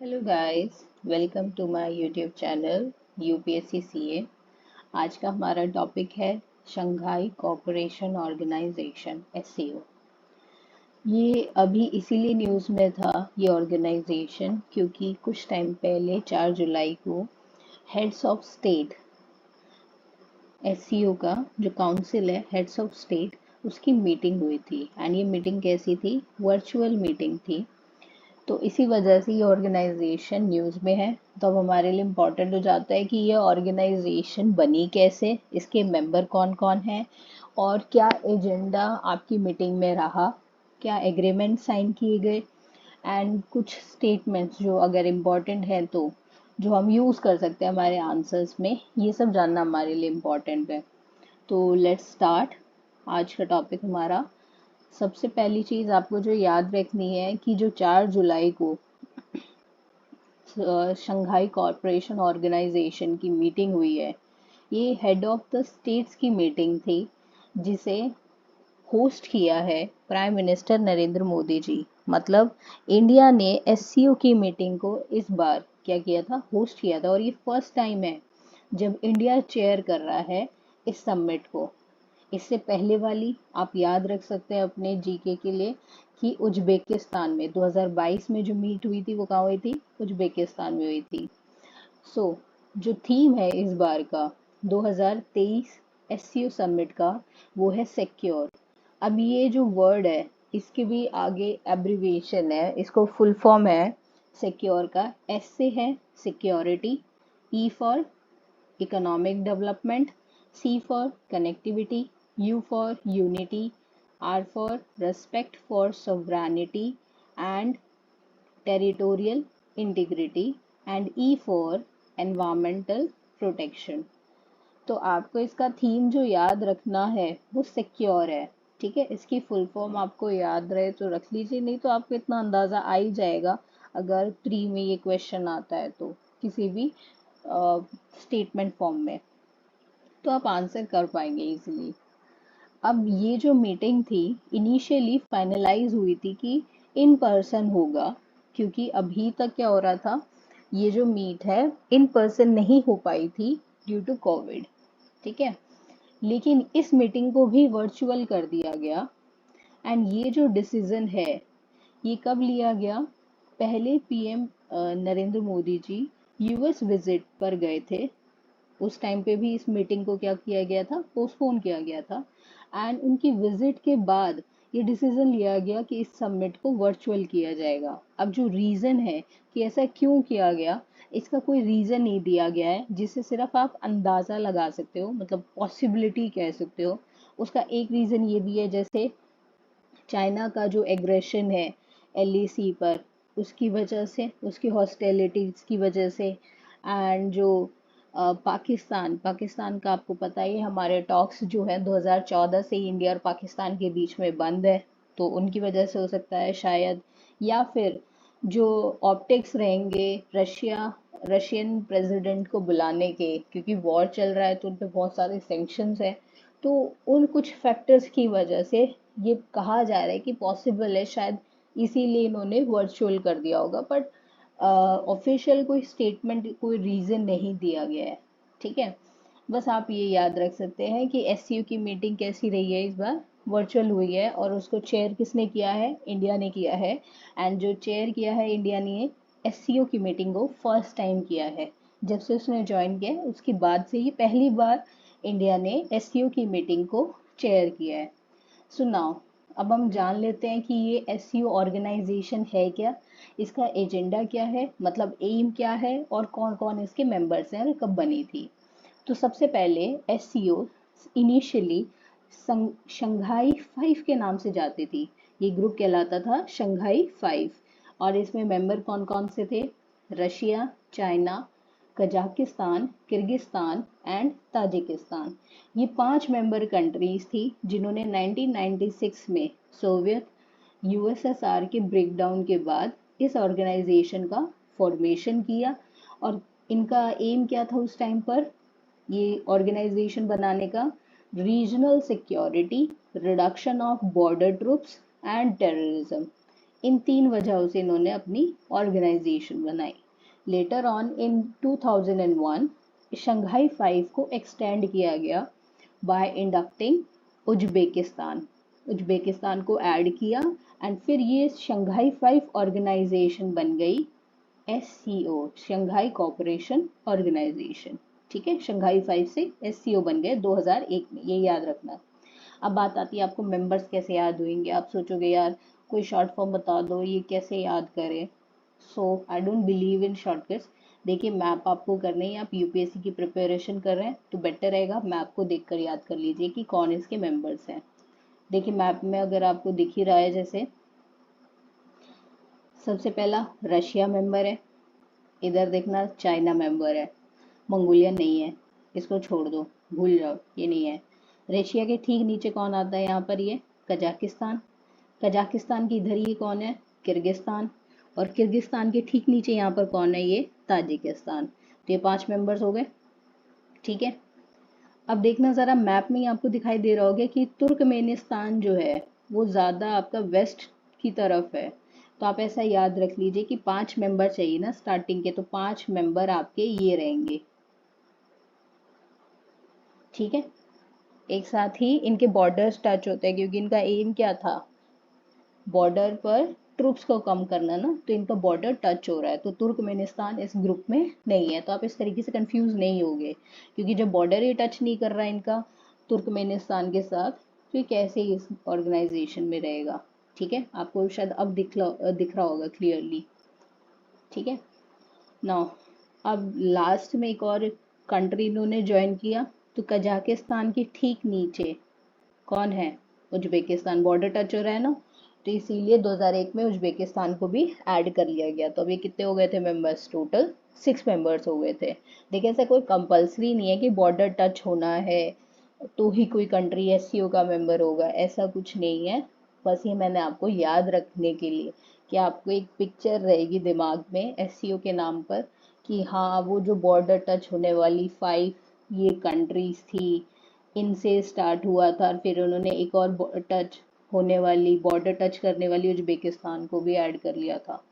Hello guys, welcome to my YouTube channel UPSC CA. आज का हमारा टॉपिक है शंघाई कोऑपरेशन ऑर्गेनाइजेशन एससीओ। ये अभी इसीलिए न्यूज़ में था ये ऑर्गेनाइजेशन क्योंकि कुछ टाइम पहले 4 जुलाई को हेड्स ऑफ स्टेट एससीओ का जो काउंसिल है हेड्स ऑफ स्टेट उसकी मीटिंग हुई थी। एंड ये मीटिंग कैसी थी? वर्चुअल मीटिंग थी। तो इसी वजह से ये ऑर्गेनाइजेशन न्यूज़ में है। तो अब हमारे लिए इम्पोर्टेंट हो जाता है कि ये ऑर्गेनाइजेशन बनी कैसे, इसके मेंबर कौन कौन हैं और क्या एजेंडा आपकी मीटिंग में रहा, क्या एग्रीमेंट साइन किए गए एंड कुछ स्टेटमेंट्स जो अगर इम्पोर्टेंट हैं तो जो हम यूज़ कर सकते हैं हमारे आंसर्स में, ये सब जानना हमारे लिए इम्पोर्टेंट है। तो लेट्स स्टार्ट। आज का टॉपिक हमारा, सबसे पहली चीज़ आपको जो याद रखनी है कि जो 4 जुलाई को शंघाई कॉरपोरेशन ऑर्गेनाइजेशन की मीटिंग हुई है, ये हेड ऑफ द स्टेट्स की मीटिंग थी जिसे होस्ट किया है प्राइम मिनिस्टर नरेंद्र मोदी जी। मतलब इंडिया ने एससीओ की मीटिंग को इस बार क्या किया था? होस्ट किया था। और ये फर्स्ट टाइम है जब इंडिया चेयर कर रहा है इस समिट को। इससे पहले वाली आप याद रख सकते हैं अपने जीके के लिए कि उज्बेकिस्तान में 2022 में जो मीट हुई थी वो कहाँ हुई थी? उज्बेकिस्तान में हुई थी। सो जो थीम है इस बार का 2023 एससीओ समिट का, वो है सिक्योर। अब ये जो वर्ड है इसके भी आगे एब्रिविएशन है, इसको फुल फॉर्म है सिक्योर का। एस से है security, E for economic development, C for connectivity, U for unity, R for respect for sovereignty and territorial integrity, and E for environmental protection। तो आपको इसका थीम जो याद रखना है वो सिक्योर है। ठीक है, इसकी फुल फॉर्म आपको याद रहे तो रख लीजिए, नहीं तो आपको इतना अंदाजा आ ही जाएगा अगर प्री में ये क्वेश्चन आता है तो किसी भी स्टेटमेंट फॉर्म में, तो आप आंसर कर पाएंगे इजीली। अब ये जो मीटिंग थी इनिशियली फाइनलाइज हुई थी कि इन पर्सन होगा, क्योंकि अभी तक क्या हो रहा था, ये जो मीट है इन पर्सन नहीं हो पाई थी ड्यू टू कोविड। ठीक है, लेकिन इस मीटिंग को भी वर्चुअल कर दिया गया। एंड ये जो डिसीजन है ये कब लिया गया? पहले PM Narendra Modi ji US visit पर गए थे, उस टाइम पे भी इस मीटिंग को क्या किया गया था? पोस्टपोन किया गया था। एंड उनकी विजिट के बाद ये डिसीजन लिया गया कि इस समिट को वर्चुअल किया जाएगा। अब जो रीजन है कि ऐसा क्यों किया गया, इसका कोई रीजन नहीं दिया गया है, जिससे सिर्फ आप अंदाजा लगा सकते हो, मतलब पॉसिबिलिटी कह सकते हो। उसका एक रीजन ये भी है, जैसे चाइना का जो एग्रेशन है एलएसी पर, उसकी वजह से, उसकी हॉस्टिलिटीज की वजह से। एंड जो पाकिस्तान का आपको पता ही है, हमारे टॉक्स जो है 2014 से ही इंडिया और पाकिस्तान के बीच में बंद है, तो उनकी वजह से हो सकता है शायद। या फिर जो ऑप्टिक्स रहेंगे रशियन प्रेसिडेंट को बुलाने के, क्योंकि वॉर चल रहा है तो उन पे बहुत सारे सैंक्शंस हैं। तो उन कुछ फैक्टर्स की वजह से ये कहा जा रहा है कि पॉसिबल है शायद इसीलिए इन्होंने वर्चुअल कर दिया होगा, बट ऑफिशियल कोई स्टेटमेंट, कोई रीजन नहीं दिया गया है। ठीक है, बस आप ये याद रख सकते हैं कि एससीयू की मीटिंग कैसी रही है, इस बार वर्चुअल हुई है और उसको चेयर किसने किया है? इंडिया ने किया है। एंड जो चेयर किया है इंडिया ने एससीयू की मीटिंग को फर्स्ट टाइम किया है। जब से उसने ज्वाइन किया है उसके बाद से ये पहली बार इंडिया ने एससीयू की मीटिंग को चेयर किया है। सो नाउ अब हम जान लेते हैं कि ये एससीओ ऑर्गेनाइजेशन है क्या, इसका एजेंडा क्या है, मतलब एम क्या है और कौन कौन इसके मेंबर्स हैं और कब बनी थी। तो सबसे पहले एससीओ इनिशियली शंघाई 5 के नाम से जाती थी। ये ग्रुप कहलाता था शंघाई 5। और इसमें मेंबर कौन कौन से थे? Russia, China, Kazakhstan, Kyrgyzstan and Tajikistan. ये 5 मेंबर कंट्रीज थी जिन्होंने 1996 में सोवियत यूएसएसआर के ब्रेकडाउन के बाद इस ऑर्गेनाइजेशन का फॉर्मेशन किया। और इनका एम क्या था उस टाइम पर ये ऑर्गेनाइजेशन बनाने का? Regional security, reduction of border troops and terrorism, इन 3 वजहों से इन्होंने अपनी ऑर्गेनाइजेशन बनाई। लेटर ऑन इन 2001 शंघाई 5 को एक्सटेंड किया गया बाय इंडक्टिंग उज्बेकिस्तान। उज्बेकिस्तान को ऐड किया एंड फिर ये शंघाई 5 ऑर्गेनाइजेशन बन गई SCO, शंघाई कोऑपरेशन ऑर्गेनाइजेशन। ठीक है, शंघाई 5 से SCO बन गए 2001 में, ये याद रखना। अब बात आती है आपको मेंबर्स कैसे याद होंगे। आप सोचोगे यार कोई शॉर्ट फॉर्म बता दो, ये कैसे याद करें। So I don't believe in shortcuts. देखिए मैप आपको करने ही, आप यूपीएससी की प्रिपरेशन कर रहे हैं तो बेटर रहेगा मैप को देखकर याद कर लीजिए कि कौन इसके मेंबर्स हैं। देखिए मैप में अगर आपको दिख ही रहा है, जैसे सबसे पहला रशिया मेंबर है, इधर देखना चाइना मेंबर है, मंगोलिया नहीं है, इसको छोड़ दो, भूल जाओ, ये नहीं है। रशिया के ठीक नीचे कौन आता है यहाँ पर, ये कजाकिस्तान। कजाकिस्तान की इधर ये कौन है, किर्गिस्तान। और किर्गिस्तान के ठीक नीचे यहाँ पर कौन है, ये ताजिकिस्तान। तो ये 5 मेंबर्स हो गए। ठीक है, अब देखना ज़रा मैप में ही आपको दिखाई दे रहा होगा कि तुर्कमेनिस्तान जो है वो ज़्यादा आपका वेस्ट की तरफ है। तो आप ऐसा याद रख लीजिए कि 5 मेंबर चाहिए ना स्टार्टिंग के, तो 5 मेंबर आपके ये रहेंगे। ठीक है, एक साथ ही इनके बॉर्डर्स टच होते हैं क्योंकि इनका एम क्या था, बॉर्डर पर ट्रूप्स को कम करना ना, तो इनका बॉर्डर टच हो रहा है। तो तुर्कमेनिस्तान इस ग्रुप में नहीं है, तो आप इस तरीके से कंफ्यूज नहीं होगे क्योंकि जब बॉर्डर ही टच नहीं कर रहा है इनका तुर्कमेनिस्तान के साथ, तो ये कैसे इस ऑर्गेनाइजेशन में रहेगा। ठीक है, आपको शायद अब दिख रहा होगा क्लियरली। ठीक है ना। अब लास्ट में एक और कंट्री इन्होंने ज्वाइन किया, तो कजाकिस्तान के ठीक नीचे कौन है, उज्बेकिस्तान। बॉर्डर टच हो रहा है ना, तो इसीलिए 2001 में उज्बेकिस्तान को भी ऐड कर लिया गया। तो अभी कितने हो गए थे मेंबर्स, टोटल 6 मेंबर्स हो गए थे। देखिए ऐसा कोई कंपलसरी नहीं है कि बॉर्डर टच होना है तो ही कोई कंट्री SCO का मेंबर होगा, ऐसा कुछ नहीं है। बस ये मैंने आपको याद रखने के लिए कि आपको एक पिक्चर रहेगी दिमाग में SCO के नाम पर कि हाँ वो जो बॉर्डर टच होने वाली 5 ये कंट्रीज थी, इनसे स्टार्ट हुआ था, फिर उन्होंने एक और टच होने वाली, बॉर्डर टच करने वाली उज्बेकिस्तान को भी ऐड कर लिया था।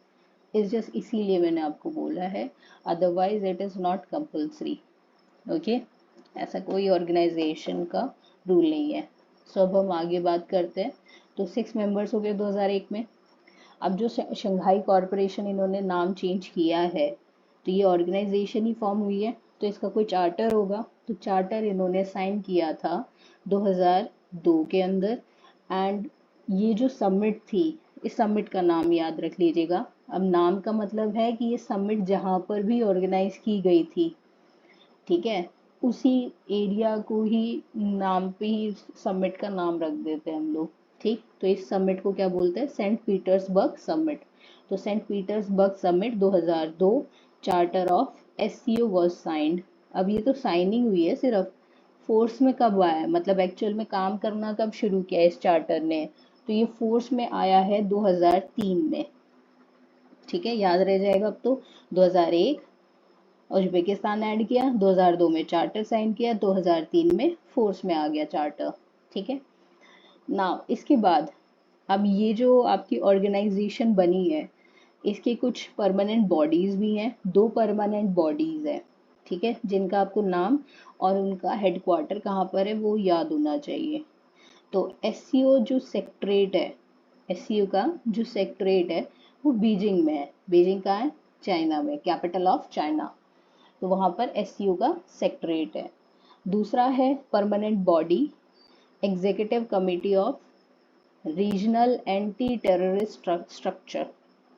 इस जस्ट इसीलिए मैंने आपको बोला है, otherwise it is not compulsory. Okay, ऐसा कोई ऑर्गेनाइजेशन का रूल नहीं है। सो अब हम आगे बात करते हैं। तो 6 मेंबर्स हो गए 2001 में। अब जो शंघाई कॉरपोरेशन इन्होंने नाम चेंज किया है, तो ये ऑर्गेनाइजेशन ही फॉर्म हुई है, तो इसका कोई चार्टर होगा। तो चार्टर इन्होंने साइन किया था 2002 के अंदर। एंड ये जो समिट थी, इस समिट का नाम याद रख लीजिएगा। अब नाम का मतलब है कि ये समिट जहाँ पर भी ऑर्गेनाइज की गई थी, ठीक है, उसी एरिया को ही नाम पे ही समिट का नाम रख देते हैं हम लोग। ठीक, तो इस समिट को क्या बोलते हैं, सेंट पीटर्सबर्ग समिट। तो Saint Petersburg summit 2002, charter of SCO was signed. अब ये तो साइनिंग हुई है सिर्फ, फोर्स में कब आया, मतलब एक्चुअल में काम करना कब शुरू किया इस चार्टर ने, तो ये फोर्स में आया है 2003 में। ठीक है, याद रह जाएगा अब तो। 2001 उज्बेकिस्तान ऐड किया, 2002 में चार्टर साइन किया, 2003 में फोर्स में आ गया चार्टर। ठीक है ना। इसके बाद अब ये जो आपकी ऑर्गेनाइजेशन बनी है, इसके कुछ परमानेंट बॉडीज भी हैं, 2 परमानेंट बॉडीज हैं। ठीक है, जिनका आपको नाम और उनका हेडक्वार्टर कहाँ पर है वो याद होना चाहिए। तो SCO जो सेक्रेटरेट है, SCO का जो सेक्रेटरेट है वो बीजिंग में है। बीजिंग कहाँ है, चाइना में, कैपिटल ऑफ चाइना। तो वहाँ पर SCO का सेक्रेटरेट है। दूसरा है permanent body, executive committee of regional anti terrorist structure.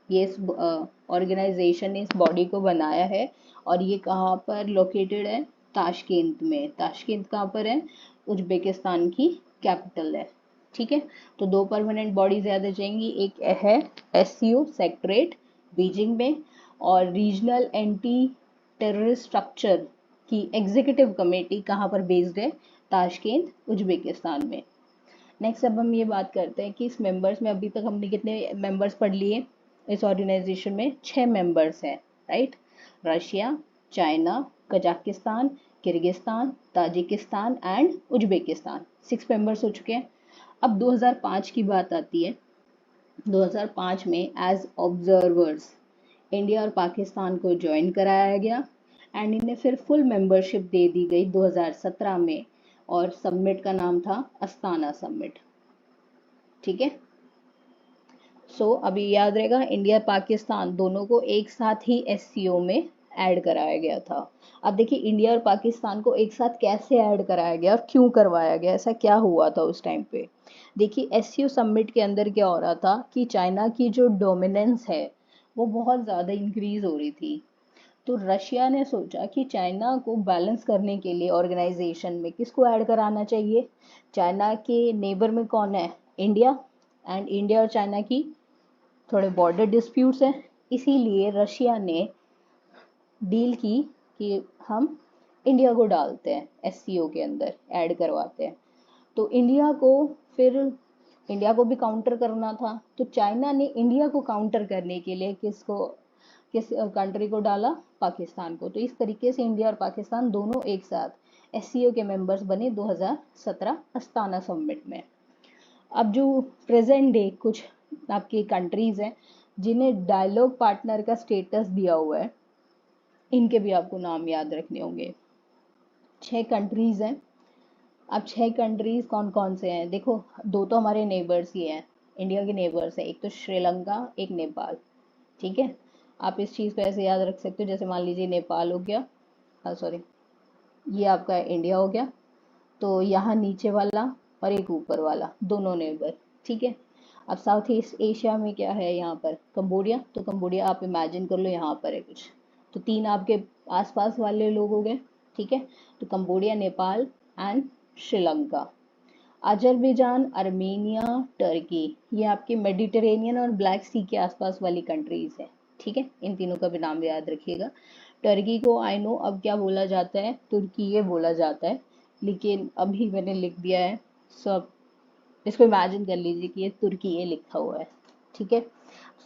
ये इस ऑर्गेनाइजेशन ने इस बॉडी को बनाया है और ये कहाँ पर लोकेटेड है, ताशकेंत में। ताशकेंत कहाँ पर है, उज्बेकिस्तान की कैपिटल है। ठीक है, तो 2 परमानेंट बॉडीज याद आ जाएंगी, एक है SCO सेक्रेटरेट बीजिंग में, और रीजनल एंटी टेररिस्ट स्ट्रक्चर की एग्जीक्यूटिव कमेटी कहाँ पर बेस्ड है, ताशकेंत उज्बेकिस्तान में। नेक्स्ट अब हम ये बात करते हैं कि इस मेंबर्स में अभी तक हमने कितने मेंबर्स पढ़ लिए, इस ऑर्गेनाइजेशन में 6 मेंबर्स हैं, right. Russia, China, Kazakhstan, Kyrgyzstan, Tajikistan and Uzbekistan, 6 members हो चुके हैं। अब 2005 की बात आती है। 2005 में एज ऑब्जर्वर्स इंडिया और पाकिस्तान को ज्वाइन कराया गया एंड इन्हें फिर फुल मेंबरशिप दे दी गई 2017 में, और समिट का नाम था अस्ताना समिट। ठीक है, सो अभी याद रहेगा इंडिया पाकिस्तान दोनों को एक साथ ही एससीओ में ऐड कराया गया था। अब देखिए इंडिया और पाकिस्तान को एक साथ कैसे ऐड कराया गया और क्यों करवाया गया, ऐसा क्या हुआ था उस टाइम पे। देखिए एससीओ समिट के अंदर क्या हो रहा था कि चाइना की जो डोमिनेंस है वो बहुत ज़्यादा इंक्रीज हो रही थी। तो रशिया ने सोचा कि चाइना को बैलेंस करने के लिए ऑर्गेनाइजेशन में किसको ऐड कराना चाहिए। चाइना के नेबर में कौन है, इंडिया, एंड इंडिया और चाइना की थोड़े बॉर्डर डिस्प्यूट्स हैं, इसीलिए रशिया ने डील की कि हम इंडिया को डालते हैं एससीओ के अंदर, ऐड करवाते हैं। तो फिर इंडिया को भी काउंटर करना था, तो चाइना ने इंडिया को काउंटर करने के लिए किस कंट्री को डाला, पाकिस्तान को। तो इस तरीके से इंडिया और पाकिस्तान दोनों एक साथ एससीओ के मेंबर्स बने 2017 अस्ताना समिट में। अब जो प्रेजेंट डे कुछ आपकी कंट्रीज हैं जिन्हें डायलॉग पार्टनर का स्टेटस दिया हुआ है, इनके भी आपको नाम याद रखने होंगे। 6 कंट्रीज हैं। अब 6 कंट्रीज कौन कौन से हैं, देखो दो तो हमारे नेबर्स ही हैं, इंडिया के नेबर्स हैं, एक तो श्रीलंका, एक नेपाल। ठीक है, आप इस चीज़ को ऐसे याद रख सकते हो, जैसे मान लीजिए नेपाल हो गया, हाँ सॉरी, ये आपका इंडिया हो गया, तो यहाँ नीचे वाला और एक ऊपर वाला दोनों नेबर। ठीक है, अब साउथ ईस्ट एशिया में क्या है, यहाँ पर कंबोडिया, तो कंबोडिया आप इमेजिन कर लो यहाँ पर है कुछ, तो 3 आपके आसपास वाले लोग हो गए। ठीक है, तो Cambodia, Nepal and Sri Lanka. Azerbaijan, Armenia, Turkey, ये आपके मेडिटेरेनियन और ब्लैक सी के आसपास वाली कंट्रीज है। ठीक है, इन तीनों का भी नाम याद रखिएगा। टर्की को आई नो अब क्या बोला जाता है, तुर्की ये बोला जाता है, लेकिन अभी मैंने लिख दिया है, सब इसको इमेजिन कर लीजिए कि ये तुर्की ये लिखा हुआ है। ठीक है,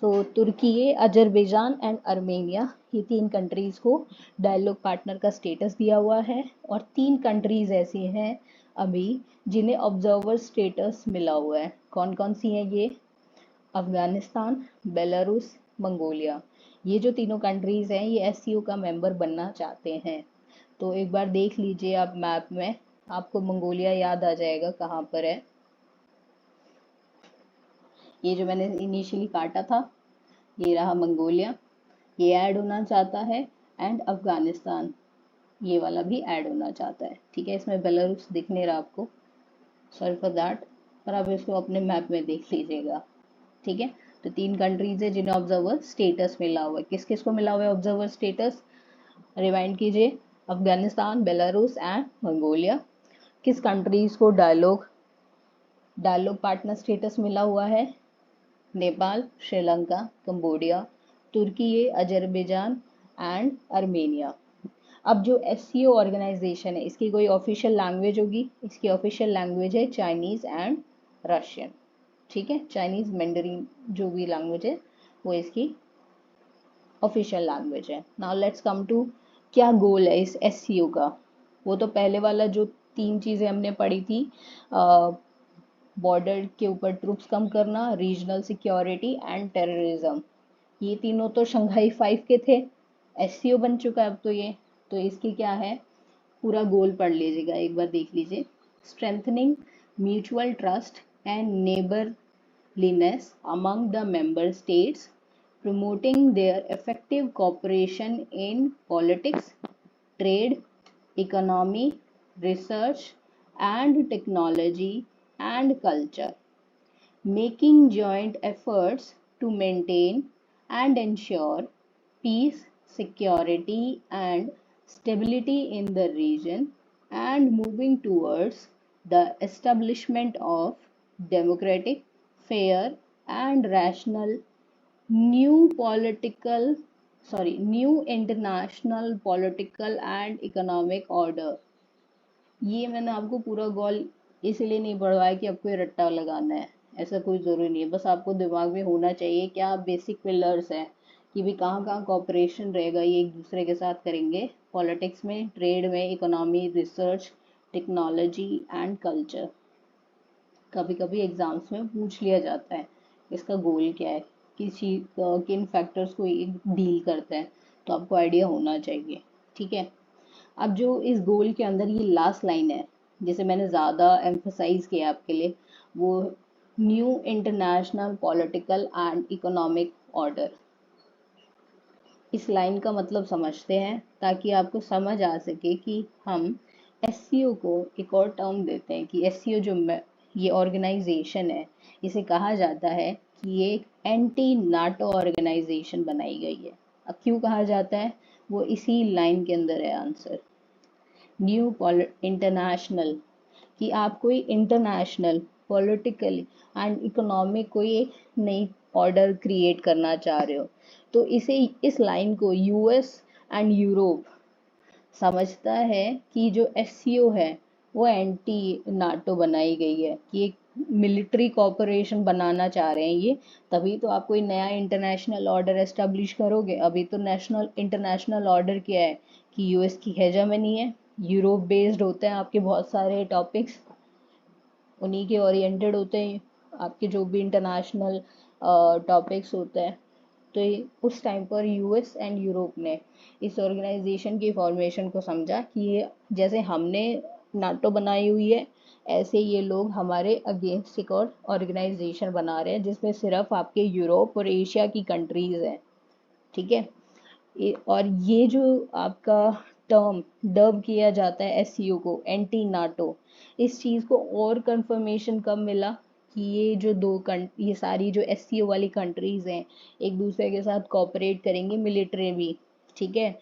सो तुर्की, अजरबैजान एंड अर्मेनिया, ये 3 कंट्रीज को डायलॉग पार्टनर का स्टेटस दिया हुआ है, और 3 कंट्रीज ऐसी हैं अभी जिन्हें ऑब्जर्वर स्टेटस मिला हुआ है। कौन कौन सी हैं ये, अफगानिस्तान, बेलारूस, मंगोलिया। ये जो तीनों कंट्रीज हैं ये एससीओ का मेंबर बनना चाहते हैं। तो एक बार देख लीजिए आप मैप में, आपको मंगोलिया याद आ जाएगा कहाँ पर है। ये जो मैंने इनिशियली काटा था ये रहा मंगोलिया, ये ऐड होना चाहता है, एंड अफगानिस्तान ये वाला भी ऐड होना चाहता है। ठीक है, इसमें बेलारूस दिख नहीं रहा आपको, सॉरी फॉर दैट, पर आप इसको अपने मैप में देख लीजिएगा। ठीक है, तो 3 कंट्रीज है जिन्हें ऑब्जर्वर स्टेटस मिला हुआ है। किस किस को मिला हुआ है ऑब्जर्वर स्टेटस, रिवाइंड कीजिए, अफगानिस्तान, बेलारूस एंड मंगोलिया। किस कंट्रीज को डायलॉग पार्टनर स्टेटस मिला हुआ है, Nepal, Sri Lanka, Cambodia, Turkey, Azerbaijan and Armenia. अब जो एससीओ ऑर्गेनाइजेशन है इसकी कोई ऑफिशियल लैंग्वेज होगी, इसकी ऑफिशियल लैंग्वेज है चाइनीज एंड रशियन। ठीक है, चाइनीज मैंडरीन जो भी लैंग्वेज है वो इसकी ऑफिशियल लैंग्वेज है। नाउ लेट्स कम टू क्या गोल है इस एससीओ का। वो तो पहले वाला जो 3 चीज़ें हमने पढ़ी थी, बॉर्डर के ऊपर ट्रूप्स कम करना, रीजनल सिक्योरिटी एंड टेररिज्म, ये तीनों तो शंघाई 5 के थे, एससीओ बन चुका है अब तो ये। तो इसकी क्या है, पूरा गोल पढ़ लीजिएगा, एक बार देख लीजिए। Strengthening mutual trust and neighbourliness among the member states, promoting their effective cooperation in politics, trade, economy, research and technology and culture, making joint efforts to maintain and ensure peace, security, and stability in the region, and moving towards the establishment of democratic, fair, and rational new new international political and economic order. ये मैंने आपको पूरा गोल इसलिए नहीं पढ़वाया कि आपको ये रट्टा लगाना है, ऐसा कोई ज़रूरी नहीं है, बस आपको दिमाग में होना चाहिए क्या बेसिक पिलर्स हैं कि भी कहाँ कहाँ कॉपरेशन रहेगा, ये एक दूसरे के साथ करेंगे, पॉलिटिक्स में, ट्रेड में, economy, research, technology and culture. कभी कभी एग्जाम्स में पूछ लिया जाता है इसका गोल क्या है, किस चीज किन फैक्टर्स को ये डील करता है, तो आपको आइडिया होना चाहिए। ठीक है। अब जो इस गोल के अंदर ये लास्ट लाइन है, जिसे मैंने ज़्यादा एम्फसाइज किया आपके लिए, वो new international political and economic order. इस लाइन का मतलब समझते हैं ताकि आपको समझ आ सके कि हम एससीओ को एक और टर्म देते हैं कि एससीओ जो ये ऑर्गेनाइजेशन है, इसे कहा जाता है कि ये एक एंटी नाटो ऑर्गेनाइजेशन बनाई गई है। अब क्यों कहा जाता है, वो इसी लाइन के अंदर है आंसर। न्यू इंटरनेशनल, कि आप कोई इंटरनेशनल पॉलिटिकल एंड इकोनॉमिक कोई एक नई ऑर्डर क्रिएट करना चाह रहे हो, तो इसे इस लाइन को यूएस एंड यूरोप समझता है कि जो एससीओ है वो एंटी नाटो बनाई गई है, कि एक मिलिट्री कॉपरेशन बनाना चाह रहे हैं ये, तभी तो आप कोई नया इंटरनेशनल ऑर्डर एस्टेब्लिश करोगे। अभी तो नेशनल इंटरनेशनल ऑर्डर क्या है कि यूएस की हेजेमनी है, यूरोप बेस्ड होते हैं आपके बहुत सारे टॉपिक्स, उन्हीं के ओरिएंटेड होते हैं आपके जो भी इंटरनेशनल टॉपिक्स होते हैं। तो उस टाइम पर यूएस एंड यूरोप ने इस ऑर्गेनाइजेशन की फॉर्मेशन को समझा कि ये जैसे हमने नाटो बनाई हुई है, ऐसे ये लोग हमारे अगेंस्ट एक और ऑर्गेनाइजेशन बना रहे हैं जिसमें सिर्फ आपके यूरोप और एशिया की कंट्रीज हैं। ठीक है। और ये जो आपका टर्म डब किया जाता है एससीओ को एंटी नाटो, इस चीज़ को और कंफर्मेशन कब मिला कि ये सारी जो एससीओ वाली कंट्रीज हैं एक दूसरे के साथ कोऑपरेट करेंगे मिलिट्री भी। ठीक है।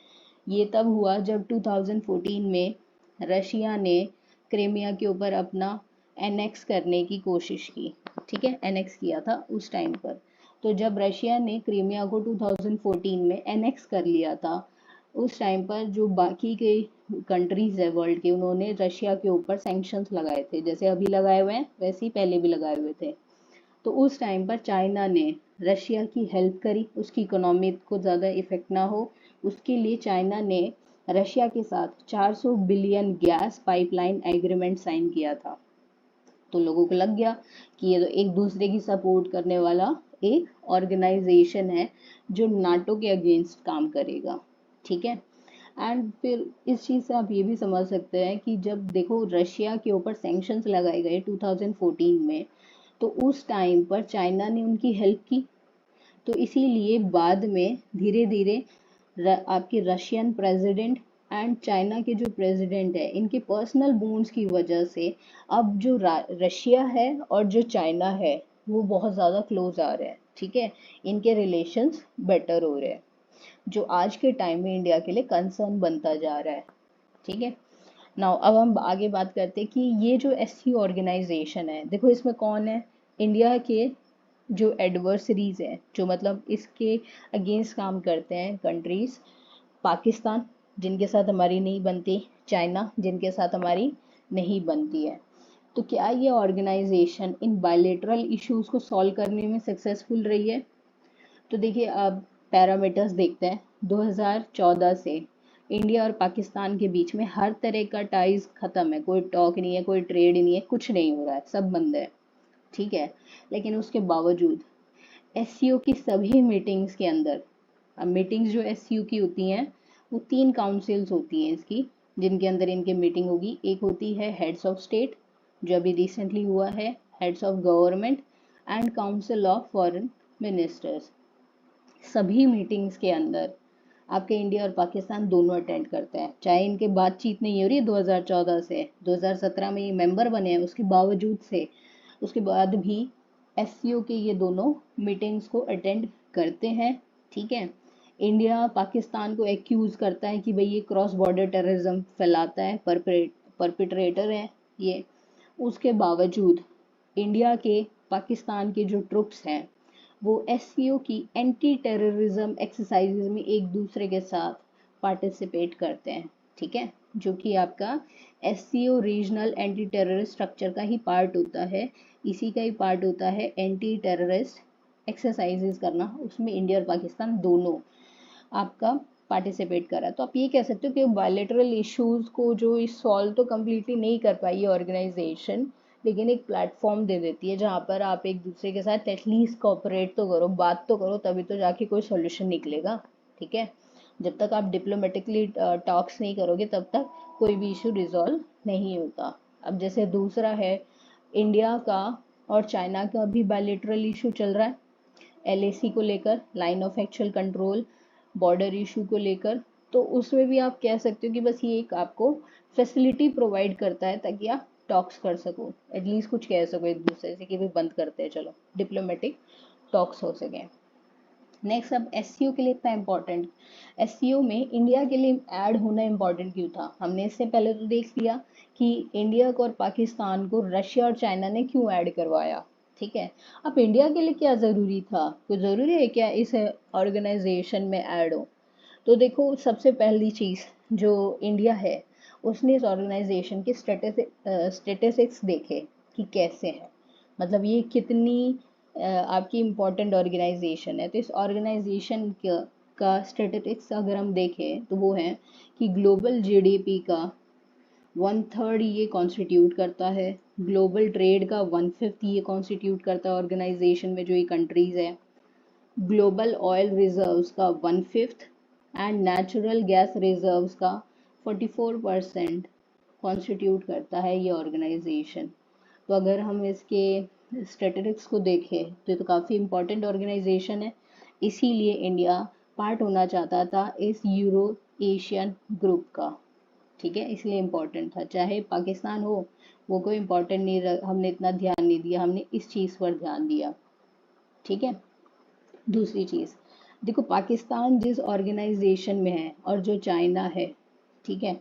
ये तब हुआ जब 2014 में रशिया ने क्रीमिया के ऊपर अपना एनेक्स करने की कोशिश की। ठीक है, एनेक्स किया था उस टाइम पर। तो जब रशिया ने क्रीमिया को 2014 में एनेक्स कर लिया था, उस टाइम पर जो बाकी के कंट्रीज है वर्ल्ड के, उन्होंने रशिया के ऊपर सैंक्शंस लगाए थे, जैसे अभी लगाए हुए हैं वैसे ही पहले भी लगाए हुए थे। तो उस टाइम पर चाइना ने रशिया की हेल्प करी, उसकी इकोनॉमी को ज़्यादा इफेक्ट ना हो, उसके लिए चाइना ने रशिया के साथ 400 billion gas pipeline agreement sign किया था। तो लोगों को लग गया कि ये तो एक दूसरे की सपोर्ट करने वाला एक ऑर्गेनाइजेशन है जो नाटो के अगेंस्ट काम करेगा। ठीक है। एंड फिर इस चीज़ से आप ये भी समझ सकते हैं कि जब देखो रशिया के ऊपर सैंक्शंस लगाए गए 2014 में, तो उस टाइम पर चाइना ने उनकी हेल्प की। तो इसीलिए बाद में धीरे धीरे आपके रशियन प्रेसिडेंट एंड चाइना के जो प्रेसिडेंट है, इनके पर्सनल बॉन्ड्स की वजह से अब जो रशिया है और जो चाइना है वो बहुत ज़्यादा क्लोज आ रहे हैं। ठीक है, इनके रिलेशंस बेटर हो रहे हैं, जो आज के टाइम में इंडिया के लिए कंसर्न बनता जा रहा है। ठीक है। नाउ अब हम आगे बात करते हैं कि ये जो एससी ऑर्गेनाइजेशन है, देखो इसमें कौन है, इंडिया के जो एडवर्सरीज हैं, जो मतलब इसके अगेंस्ट काम करते हैं कंट्रीज, पाकिस्तान जिनके साथ हमारी नहीं बनती, चाइना जिनके साथ हमारी नहीं बनती है। तो क्या ये ऑर्गेनाइजेशन इन बायलेटरल इश्यूज को सॉल्व करने में सक्सेसफुल रही है? तो देखिए अब पैरामीटर्स देखते हैं। 2014 से इंडिया और पाकिस्तान के बीच में हर तरह का टाइज खत्म है, कोई टॉक नहीं है, कोई ट्रेड नहीं है, कुछ नहीं हो रहा है, सब बंद है। ठीक है। लेकिन उसके बावजूद एससीओ की सभी मीटिंग्स के अंदर, अब मीटिंग्स जो एससीओ की होती हैं वो 3 काउंसिल्स होती हैं इसकी, जिनके अंदर इनके मीटिंग होगी। एक होती है हेड्स ऑफ स्टेट, जो अभी रिसेंटली हुआ है, heads of government and council of foreign ministers. सभी मीटिंग्स के अंदर आपके इंडिया और पाकिस्तान दोनों अटेंड करते हैं, चाहे इनके बातचीत नहीं हो रही है 2014 से, 2017 में ये मेंबर बने हैं, उसके बावजूद से उसके बाद भी एससीओ के ये दोनों मीटिंग्स को अटेंड करते हैं। ठीक है। इंडिया पाकिस्तान को एक्यूज करता है कि भाई ये क्रॉस बॉर्डर टेररिज्म फैलाता है, परपिट्रेटर है ये। उसके बावजूद इंडिया के पाकिस्तान के जो ट्रुप्स हैं वो एससीओ की एंटी टेररिज्म एक्सरसाइजेज में एक दूसरे के साथ पार्टिसिपेट करते हैं। ठीक है, जो कि आपका SCO regional anti terrorist structure का ही पार्ट होता है, इसी का ही पार्ट होता है एंटी टेररिस्ट एक्सरसाइजेज करना, उसमें इंडिया और पाकिस्तान दोनों आपका पार्टिसिपेट करा। तो आप ये कह सकते हो कि बायलेटरल इश्यूज को जो सॉल्व तो कम्प्लीटली नहीं कर पाई ये ऑर्गेनाइजेशन, लेकिन एक प्लेटफॉर्म दे देती है जहाँ पर आप एक दूसरे के साथ एटलीस्ट कोऑपरेट तो करो, बात तो करो, तभी तो जाके कोई सॉल्यूशन निकलेगा। ठीक है, जब तक आप डिप्लोमेटिकली टॉक्स नहीं करोगे तब तक कोई भी इशू रिजॉल्व नहीं होता। अब जैसे दूसरा है, इंडिया का और चाइना का भी बायलैटरल इशू चल रहा है, एलएसी को लेकर, line of actual control, border issue को लेकर। तो उसमें भी आप कह सकते हो कि बस ये एक आपको फैसिलिटी प्रोवाइड करता है ताकि आप टॉक्स कर सको, एटलीस्ट कुछ कह सको एक दूसरे से कि भाई बंद करते हैं, चलो डिप्लोमेटिक टॉक्स हो सके। नेक्स्ट, अब एससीओ के लिए इतना इम्पोर्टेंट, एससीओ में इंडिया के लिए ऐड होना इम्पोर्टेंट क्यों था? हमने इससे पहले तो देख लिया कि इंडिया को और पाकिस्तान को रशिया और चाइना ने क्यों ऐड करवाया। ठीक है, अब इंडिया के लिए क्या ज़रूरी था? कुछ ज़रूरी है क्या इस ऑर्गेनाइजेशन में ऐड हो? तो देखो, सबसे पहली चीज़ जो इंडिया है उसने इस ऑर्गेनाइजेशन के स्टेटिस्टिक्स देखे कि कैसे है, मतलब ये कितनी आपकी इम्पोर्टेंट ऑर्गेनाइजेशन है। तो इस ऑर्गेनाइजेशन का स्टेटिस्टिक्स अगर हम देखें तो वो है कि ग्लोबल जीडीपी का 1/3 ये कॉन्स्टिट्यूट करता है, ग्लोबल ट्रेड का 1/5 ये कॉन्स्टिट्यूट करता है ऑर्गेनाइजेशन में जो ये कंट्रीज है, ग्लोबल ऑयल रिजर्व्स का 1/5 एंड नेचुरल गैस रिजर्व्स का 44% कॉन्स्टिट्यूट करता है ये ऑर्गेनाइजेशन। तो अगर हम इसके स्टैटिस्टिक्स को देखें तो ये तो काफ़ी इम्पोर्टेंट ऑर्गेनाइजेशन है, इसीलिए इंडिया पार्ट होना चाहता था इस यूरो एशियन ग्रुप का। ठीक है, इसलिए इम्पोर्टेंट था, चाहे पाकिस्तान हो वो कोई इम्पोर्टेंट नहीं हमने इतना ध्यान नहीं दिया, हमने इस चीज़ पर ध्यान दिया। ठीक है, दूसरी चीज़ देखो, पाकिस्तान जिस ऑर्गेनाइजेशन में है और जो चाइना है, ठीक है,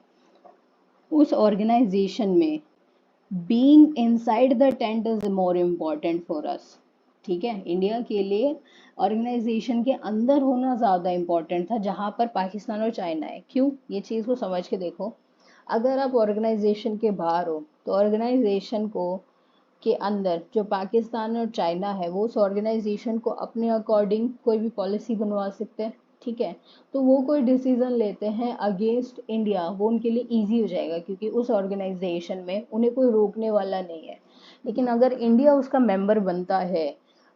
उस ऑर्गेनाइजेशन में being inside the tent is more important for us. ठीक है, इंडिया के लिए ऑर्गेनाइजेशन के अंदर होना ज़्यादा इम्पॉर्टेंट था जहाँ पर पाकिस्तान और चाइना है। क्यों? ये चीज़ को समझ के देखो, अगर आप ऑर्गेनाइजेशन के बाहर हो तो ऑर्गेनाइजेशन को के अंदर जो पाकिस्तान और चाइना है वो उस ऑर्गेनाइजेशन को अपने अकॉर्डिंग कोई भी पॉलिसी बनवा सकते हैं। ठीक है, तो वो कोई डिसीजन लेते हैं अगेंस्ट इंडिया, वो उनके लिए इजी हो जाएगा क्योंकि उस ऑर्गेनाइजेशन में उन्हें कोई रोकने वाला नहीं है। लेकिन अगर इंडिया उसका मेंबर बनता है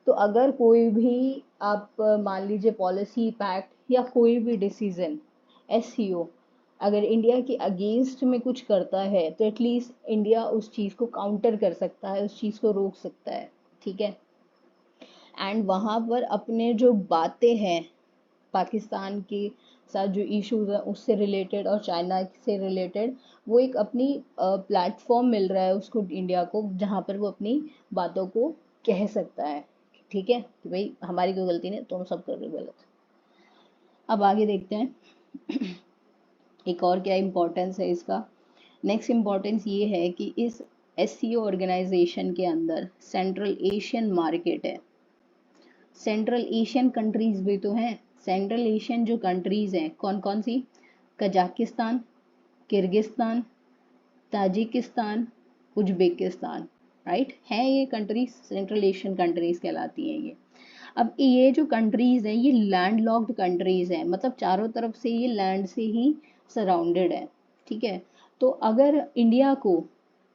तो अगर कोई भी आप मान लीजिए पॉलिसी पैक्ट या कोई भी डिसीजन एससीओ अगर इंडिया के अगेंस्ट में कुछ करता है तो एटलीस्ट इंडिया उस चीज़ को काउंटर कर सकता है, उस चीज़ को रोक सकता है। ठीक है, एंड वहाँ पर अपने जो बातें हैं पाकिस्तान के साथ जो इश्यूज हैं उससे रिलेटेड और चाइना से रिलेटेड, वो एक अपनी प्लेटफॉर्म मिल रहा है उसको इंडिया को जहाँ पर वो अपनी बातों को कह सकता है। ठीक है, कि भाई हमारी कोई गलती नहीं, तुम सब कर रहे हो गलत। अब आगे देखते हैं एक और क्या इम्पोर्टेंस है इसका। नेक्स्ट इम्पोर्टेंस ये है कि इस एससीओ ऑर्गेनाइजेशन के अंदर सेंट्रल एशियन मार्केट है। सेंट्रल एशियन कंट्रीज भी तो हैं। सेंट्रल एशियन जो कंट्रीज हैं कौन कौन सी? Kazakhstan, Kyrgyzstan, Tajikistan, Uzbekistan, right है ये कंट्रीज सेंट्रल एशियन कंट्रीज कहलाती हैं ये। अब ये जो कंट्रीज हैं ये लैंड लॉक्ड कंट्रीज हैं, मतलब चारों तरफ से ये लैंड से ही सराउंडेड है। ठीक है, तो अगर इंडिया को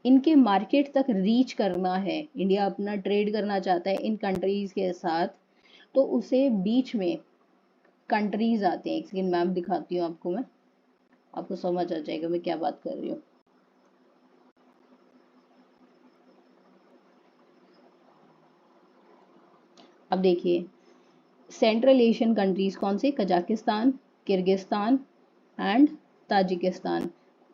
इनके मार्केट तक रीच करना है, इंडिया अपना ट्रेड करना चाहता है इन कंट्रीज के साथ, तो उसे बीच में कंट्रीज आते हैं। एक सेकेंड मैप दिखाती हूँ आपको मैं, आपको समझ आ जाएगा मैं क्या बात कर रही हूँ। अब देखिए, सेंट्रल एशियन कंट्रीज कौन से? Kazakhstan, Kyrgyzstan and Tajikistan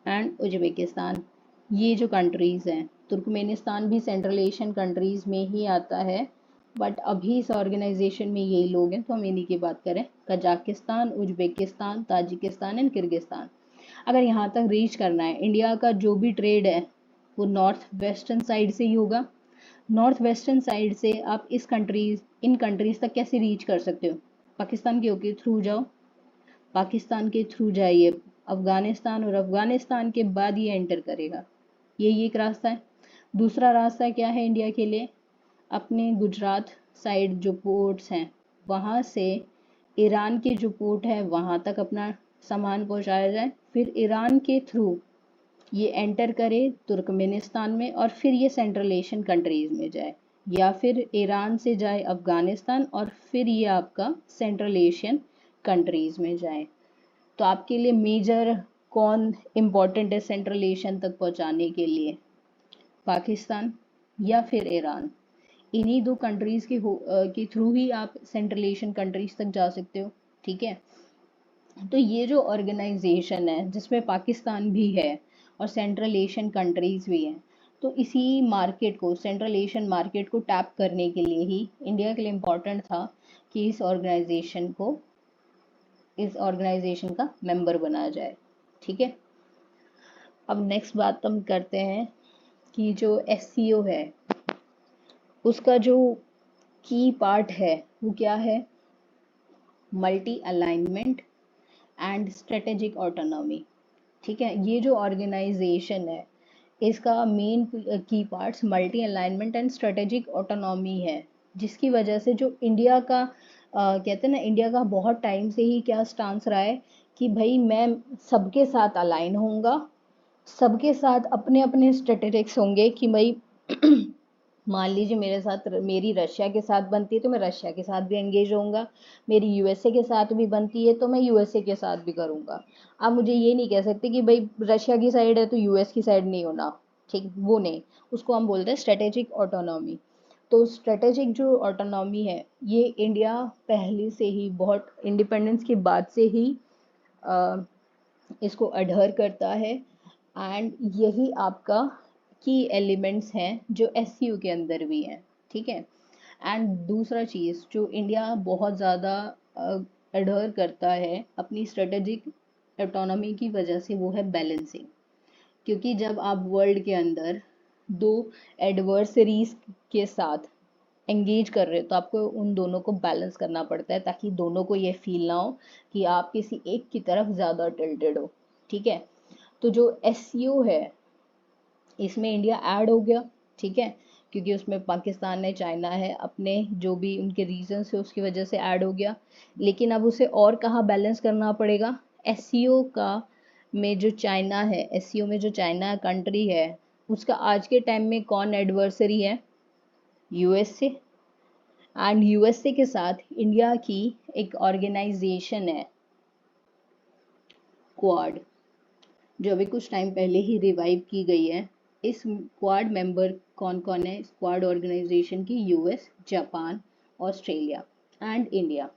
and Uzbekistan, ये जो कंट्रीज हैं। तुर्कमेनिस्तान भी सेंट्रल एशियन कंट्रीज में ही आता है, बट अभी इस ऑर्गेनाइजेशन में यही लोग हैं तो हम इन्हीं की बात करें। Kazakhstan, Uzbekistan, Tajikistan and Kyrgyzstan. अगर यहाँ तक रीच करना है, इंडिया का जो भी ट्रेड है वो नॉर्थ वेस्टर्न साइड से ही होगा। नॉर्थ वेस्टर्न साइड से आप इन कंट्रीज तक कैसे रीच कर सकते हो? पाकिस्तान के थ्रू जाओ, पाकिस्तान के थ्रू जाइए अफगानिस्तान, और अफगानिस्तान के बाद ये एंटर करेगा। यही एक रास्ता है। दूसरा रास्ता क्या है इंडिया के लिए? अपने गुजरात साइड जो पोर्ट्स हैं वहाँ से ईरान के जो पोर्ट है वहाँ तक अपना सामान पहुँचाया जाए, फिर ईरान के थ्रू ये एंटर करे तुर्कमेनिस्तान में और फिर ये सेंट्रल एशियन कंट्रीज में जाए, या फिर ईरान से जाए अफगानिस्तान और फिर ये आपका सेंट्रल एशियन कंट्रीज में जाए। तो आपके लिए मेजर कौन इम्पोर्टेंट है सेंट्रल एशियन तक पहुंचाने के लिए, पाकिस्तान या फिर ईरान? इन्हीं दो कंट्रीज के थ्रू ही आप सेंट्रल एशियन कंट्रीज तक जा सकते हो। ठीक है, तो ये जो ऑर्गेनाइजेशन है जिसमें पाकिस्तान भी है और सेंट्रल एशियन कंट्रीज भी हैं, तो इसी मार्केट को, सेंट्रल एशियन मार्केट को टैप करने के लिए ही इंडिया के लिए इम्पोर्टेंट था कि इस ऑर्गेनाइजेशन का मेंबर बनाया जाए। ठीक है, अब नेक्स्ट बात हम करते हैं कि जो एससीओ है उसका जो की पार्ट है वो क्या है? Multi alignment and strategic autonomy. ठीक है, ये जो ऑर्गेनाइजेशन है इसका मेन की parts multi alignment and strategic autonomy है, जिसकी वजह से जो इंडिया का कहते हैं ना, इंडिया का बहुत टाइम से ही क्या स्टांस रहा है कि भाई मैं सबके साथ अलाइन होऊंगा, सबके साथ अपने अपने स्ट्रेटेजिक्स होंगे कि भाई मान लीजिए मेरी रशिया के साथ बनती है तो मैं रशिया के साथ भी एंगेज होऊंगा, मेरी यूएसए के साथ भी बनती है तो मैं यूएसए के साथ भी करूंगा। आप मुझे ये नहीं कह सकते कि भाई रशिया की साइड है तो यूएस की साइड नहीं होना। ठीक, वो नहीं, उसको हम बोलते हैं स्ट्रेटेजिक ऑटोनॉमी। तो स्ट्रेटेजिक जो ऑटोनॉमी है ये इंडिया पहले से ही, बहुत इंडिपेंडेंस के बाद से ही इसको अडहर करता है, एंड यही आपका की एलिमेंट्स हैं जो एससीओ के अंदर भी हैं। ठीक है, एंड दूसरा चीज़ जो इंडिया बहुत ज़्यादा अडहर करता है अपनी स्ट्रेटेजिक ऑटोनॉमी की वजह से, वो है बैलेंसिंग। क्योंकि जब आप वर्ल्ड के अंदर दो एडवर्सरीज के साथ एंगेज कर रहे हो तो आपको उन दोनों को बैलेंस करना पड़ता है, ताकि दोनों को ये फील ना हो कि आप किसी एक की तरफ ज़्यादा टिल्टेड हो। ठीक है, तो जो एससीओ है इसमें इंडिया ऐड हो गया। ठीक है, क्योंकि उसमें पाकिस्तान है, चाइना है, अपने जो भी उनके रीजंस है उसकी वजह से ऐड हो गया। लेकिन अब उसे और कहाँ बैलेंस करना पड़ेगा? एससीओ का में जो चाइना है, एससीओ में जो चाइना कंट्री है उसका आज के टाइम में कौन एडवर्सरी है? यूएसए। एंड यूएसए के साथ इंडिया की एक ऑर्गेनाइजेशन है क्वाड, जो अभी कुछ टाइम पहले ही रिवाइव की गई है। इस क्वाड मेंबर कौन कौन है इस क्वाड ऑर्गेनाइजेशन की? US, Japan, Australia and India.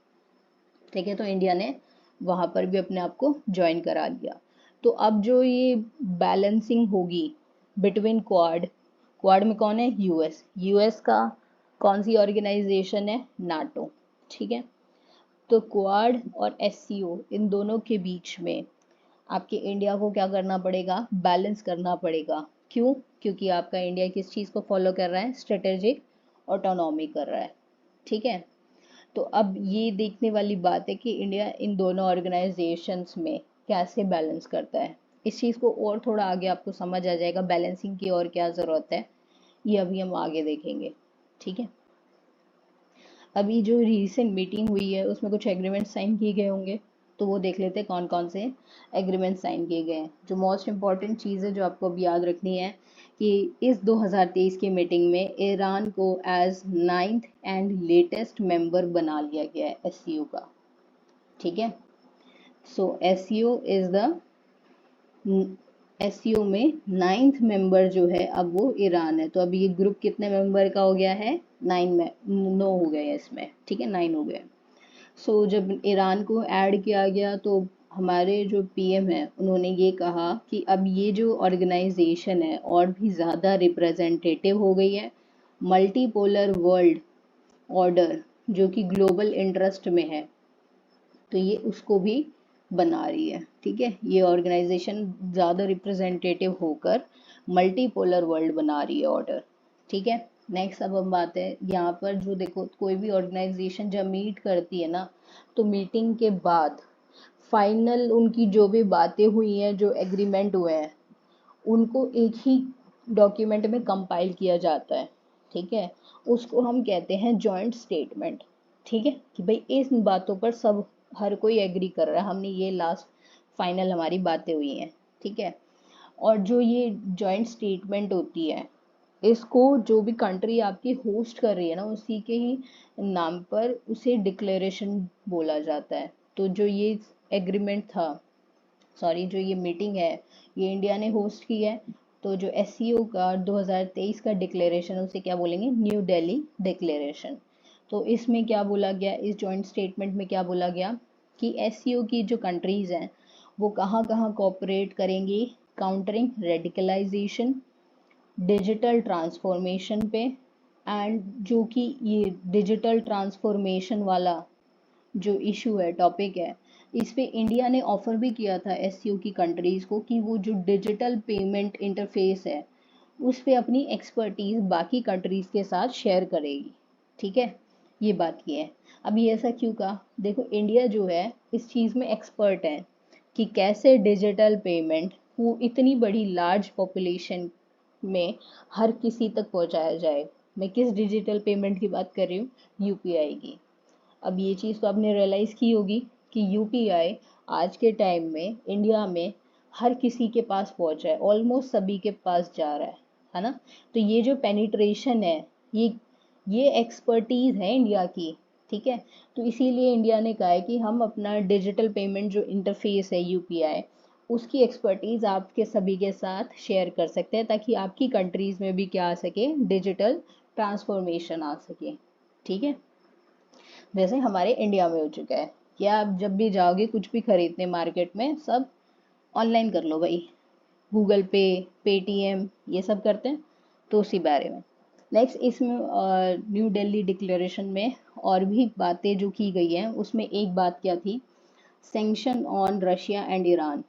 ठीक है, तो इंडिया ने वहाँ पर भी अपने आप को ज्वाइन करा लिया। तो अब जो ये बैलेंसिंग होगी बिटवीन क्वाड, क्वाड में कौन है? यूएस। यूएस का कौन सी ऑर्गेनाइजेशन है? नाटो। ठीक है, तो क्वाड और एससीओ इन दोनों के बीच में आपके इंडिया को क्या करना पड़ेगा? बैलेंस करना पड़ेगा। क्यों? क्योंकि आपका इंडिया किस चीज़ को फॉलो कर रहा है? स्ट्रेटेजिक ऑटोनॉमी कर रहा है। ठीक है, तो अब ये देखने वाली बात है कि इंडिया इन दोनों ऑर्गेनाइजेशंस में कैसे बैलेंस करता है। इस चीज़ को और थोड़ा आगे आपको समझ आ जाएगा, बैलेंसिंग की और क्या ज़रूरत है, ये अभी हम आगे देखेंगे। ठीक है, अभी जो रीसेंट मीटिंग हुई है उसमें कुछ एग्रीमेंट साइन किए गए होंगे, तो वो देख लेते हैं कौन कौन से एग्रीमेंट साइन किए गए हैं। जो मोस्ट इम्पॉर्टेंट चीज़ है जो आपको अभी याद रखनी है कि इस 2023 की मीटिंग में ईरान को as 9th and latest member बना लिया गया है एससीओ का। ठीक है, सो एससीओ इज द एससीओ में 9th मेंबर जो है अब वो ईरान है। तो अभी ये ग्रुप कितने मेंबर का हो गया है? 9 में 9 हो गए इसमें। ठीक है, 9 हो गए। सो जब ईरान को ऐड किया गया तो हमारे जो पीएम है उन्होंने ये कहा कि अब ये जो ऑर्गेनाइजेशन है और भी ज़्यादा रिप्रेजेंटेटिव हो गई है, मल्टीपोलर वर्ल्ड ऑर्डर जो कि ग्लोबल इंटरेस्ट में है, तो ये उसको भी बना रही है। ठीक है, ये ऑर्गेनाइजेशन ज़्यादा रिप्रेजेंटेटिव होकर मल्टीपोलर वर्ल्ड बना रही है ऑर्डर। ठीक है, नेक्स्ट अब हम बात है यहाँ पर, जो देखो कोई भी ऑर्गेनाइजेशन जब मीट करती है ना, तो मीटिंग के बाद फाइनल उनकी जो भी बातें हुई हैं, जो एग्रीमेंट हुए हैं, उनको एक ही डॉक्यूमेंट में कंपाइल किया जाता है। ठीक है, उसको हम कहते हैं जॉइंट स्टेटमेंट। ठीक है, कि भाई इन बातों पर सब हर कोई एग्री कर रहा है, हमने ये लास्ट फाइनल हमारी बातें हुई हैं। ठीक है, और जो ये जॉइंट स्टेटमेंट होती है, इसको जो भी कंट्री आपकी होस्ट कर रही है ना, उसी के ही नाम पर उसे डिक्लेरेशन बोला जाता है। तो जो ये एग्रीमेंट था, सॉरी जो ये मीटिंग है, ये इंडिया ने होस्ट की है। तो जो एससीओ का 2023 का डिक्लेरेशन, उसे क्या बोलेंगे, न्यू दिल्ली डिक्लेरेशन। तो इसमें क्या बोला गया, इस जॉइंट स्टेटमेंट में क्या बोला गया कि एससीओ की जो कंट्रीज हैं वो कहाँ कहाँ कोऑपरेट करेंगी काउंटरिंग रेडिकलाइजेशन, डिजिटल ट्रांसफॉर्मेशन पे। एंड जो कि ये डिजिटल ट्रांसफॉर्मेशन वाला जो इशू है, टॉपिक है, इस पे इंडिया ने ऑफर भी किया था एससीओ की कंट्रीज को कि वो जो डिजिटल पेमेंट इंटरफेस है उस पे अपनी एक्सपर्टीज बाकी कंट्रीज के साथ शेयर करेगी। ठीक है, ये बात की है। अब ये ऐसा क्यों कहा, देखो इंडिया जो है इस चीज़ में एक्सपर्ट है कि कैसे डिजिटल पेमेंट वो इतनी बड़ी लार्ज पॉपुलेशन में हर किसी तक पहुंचाया जाए। मैं किस डिजिटल पेमेंट की बात कर रही हूँ, यूपीआई की। अब ये चीज़ तो आपने रियलाइज़ की होगी कि यूपीआई आज के टाइम में इंडिया में हर किसी के पास पहुंचा है, ऑलमोस्ट सभी के पास जा रहा है ना। तो ये जो पेनिट्रेशन है, ये एक्सपर्टीज है इंडिया की। ठीक है, तो इसीलिए इंडिया ने कहा है कि हम अपना डिजिटल पेमेंट जो इंटरफेस है यूपीआई, उसकी एक्सपर्टीज आपके सभी के साथ शेयर कर सकते हैं, ताकि आपकी कंट्रीज में भी क्या आ सके, डिजिटल ट्रांसफॉर्मेशन आ सके। ठीक है, जैसे हमारे इंडिया में हो चुका है कि आप जब भी जाओगे कुछ भी खरीदने मार्केट में, सब ऑनलाइन कर लो भाई, गूगल पे, पेटीएम, ये सब करते हैं। तो उसी बारे में नेक्स्ट इसमें न्यू दिल्ली डिक्लेरेशन में और भी बातें जो की गई हैं, उसमें एक बात क्या थी, sanction on Russia and Iran.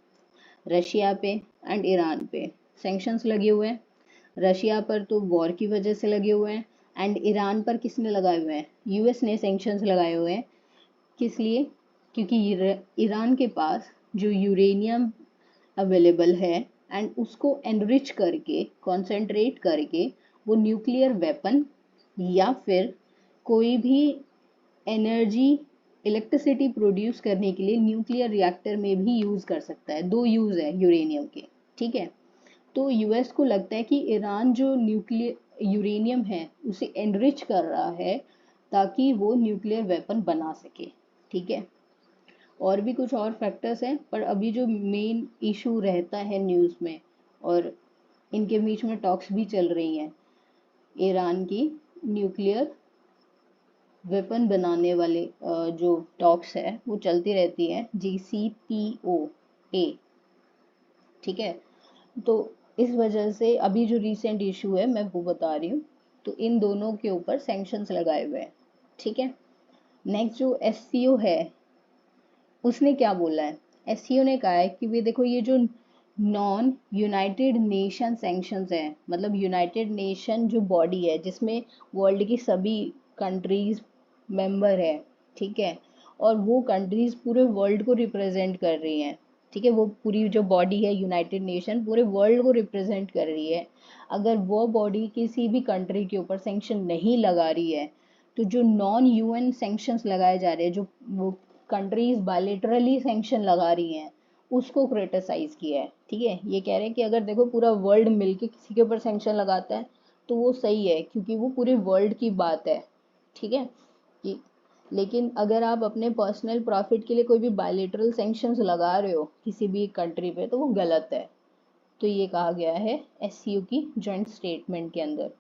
Russia पे एंड ईरान पे सैंक्शंस लगे हुए हैं। रशिया पर तो वॉर की वजह से लगे हुए हैं, एंड ईरान पर किसने लगाए हुए हैं, यूएस ने सैंक्शंस लगाए हुए हैं। किस लिए, क्योंकि ईरान के पास जो यूरेनियम अवेलेबल है एंड उसको एनरिच करके, कॉन्सेंट्रेट करके वो न्यूक्लियर वेपन या फिर कोई भी एनर्जी, इलेक्ट्रिसिटी प्रोड्यूस करने के लिए न्यूक्लियर रिएक्टर में भी यूज़ कर सकता है। दो यूज़ है यूरेनियम के। ठीक है, तो यूएस को लगता है कि ईरान जो न्यूक्लियर यूरेनियम है उसे एनरिच कर रहा है ताकि वो न्यूक्लियर वेपन बना सके। ठीक है, और भी कुछ और फैक्टर्स हैं, पर अभी जो मेन इशू रहता है न्यूज़ में, और इनके बीच में टॉक्स भी चल रही हैं, ईरान की न्यूक्लियर वेपन बनाने वाले जो टॉक्स है वो चलती रहती है, JCPOA। ठीक है, तो इस वजह से अभी जो रिसेंट इशू है मैं वो बता रही हूँ। तो इन दोनों के ऊपर सैंक्शंस लगाए हुए हैं। ठीक है, नेक्स्ट जो एससीओ है उसने क्या बोला है, एससीओ ने कहा है कि वे देखो ये जो नॉन यूनाइटेड नेशन सैंक्शंस हैं, मतलब यूनाइटेड नेशन जो बॉडी है जिसमें वर्ल्ड की सभी कंट्रीज मेंबर है। ठीक है, और वो कंट्रीज पूरे वर्ल्ड को रिप्रेजेंट कर रही हैं। ठीक है, वो पूरी जो बॉडी है यूनाइटेड नेशन पूरे वर्ल्ड को रिप्रेजेंट कर रही है। अगर वो बॉडी किसी भी कंट्री के ऊपर सैंक्शन नहीं लगा रही है, तो जो नॉन यूएन सैंक्शंस लगाए जा रहे हैं, जो वो कंट्रीज बायलेटरली सैंक्शन लगा रही हैं, उसको क्रिटिसाइज किया है। ठीक है, ये कह रहे हैं कि अगर देखो पूरा वर्ल्ड मिलके किसी के ऊपर सैंक्शन लगाता है तो वो सही है, क्योंकि वो पूरे वर्ल्ड की बात है। ठीक है, कि लेकिन अगर आप अपने पर्सनल प्रॉफिट के लिए कोई भी बायलेटरल सैंक्शंस लगा रहे हो किसी भी कंट्री पे, तो वो गलत है। तो ये कहा गया है एससीओ की जॉइंट स्टेटमेंट के अंदर।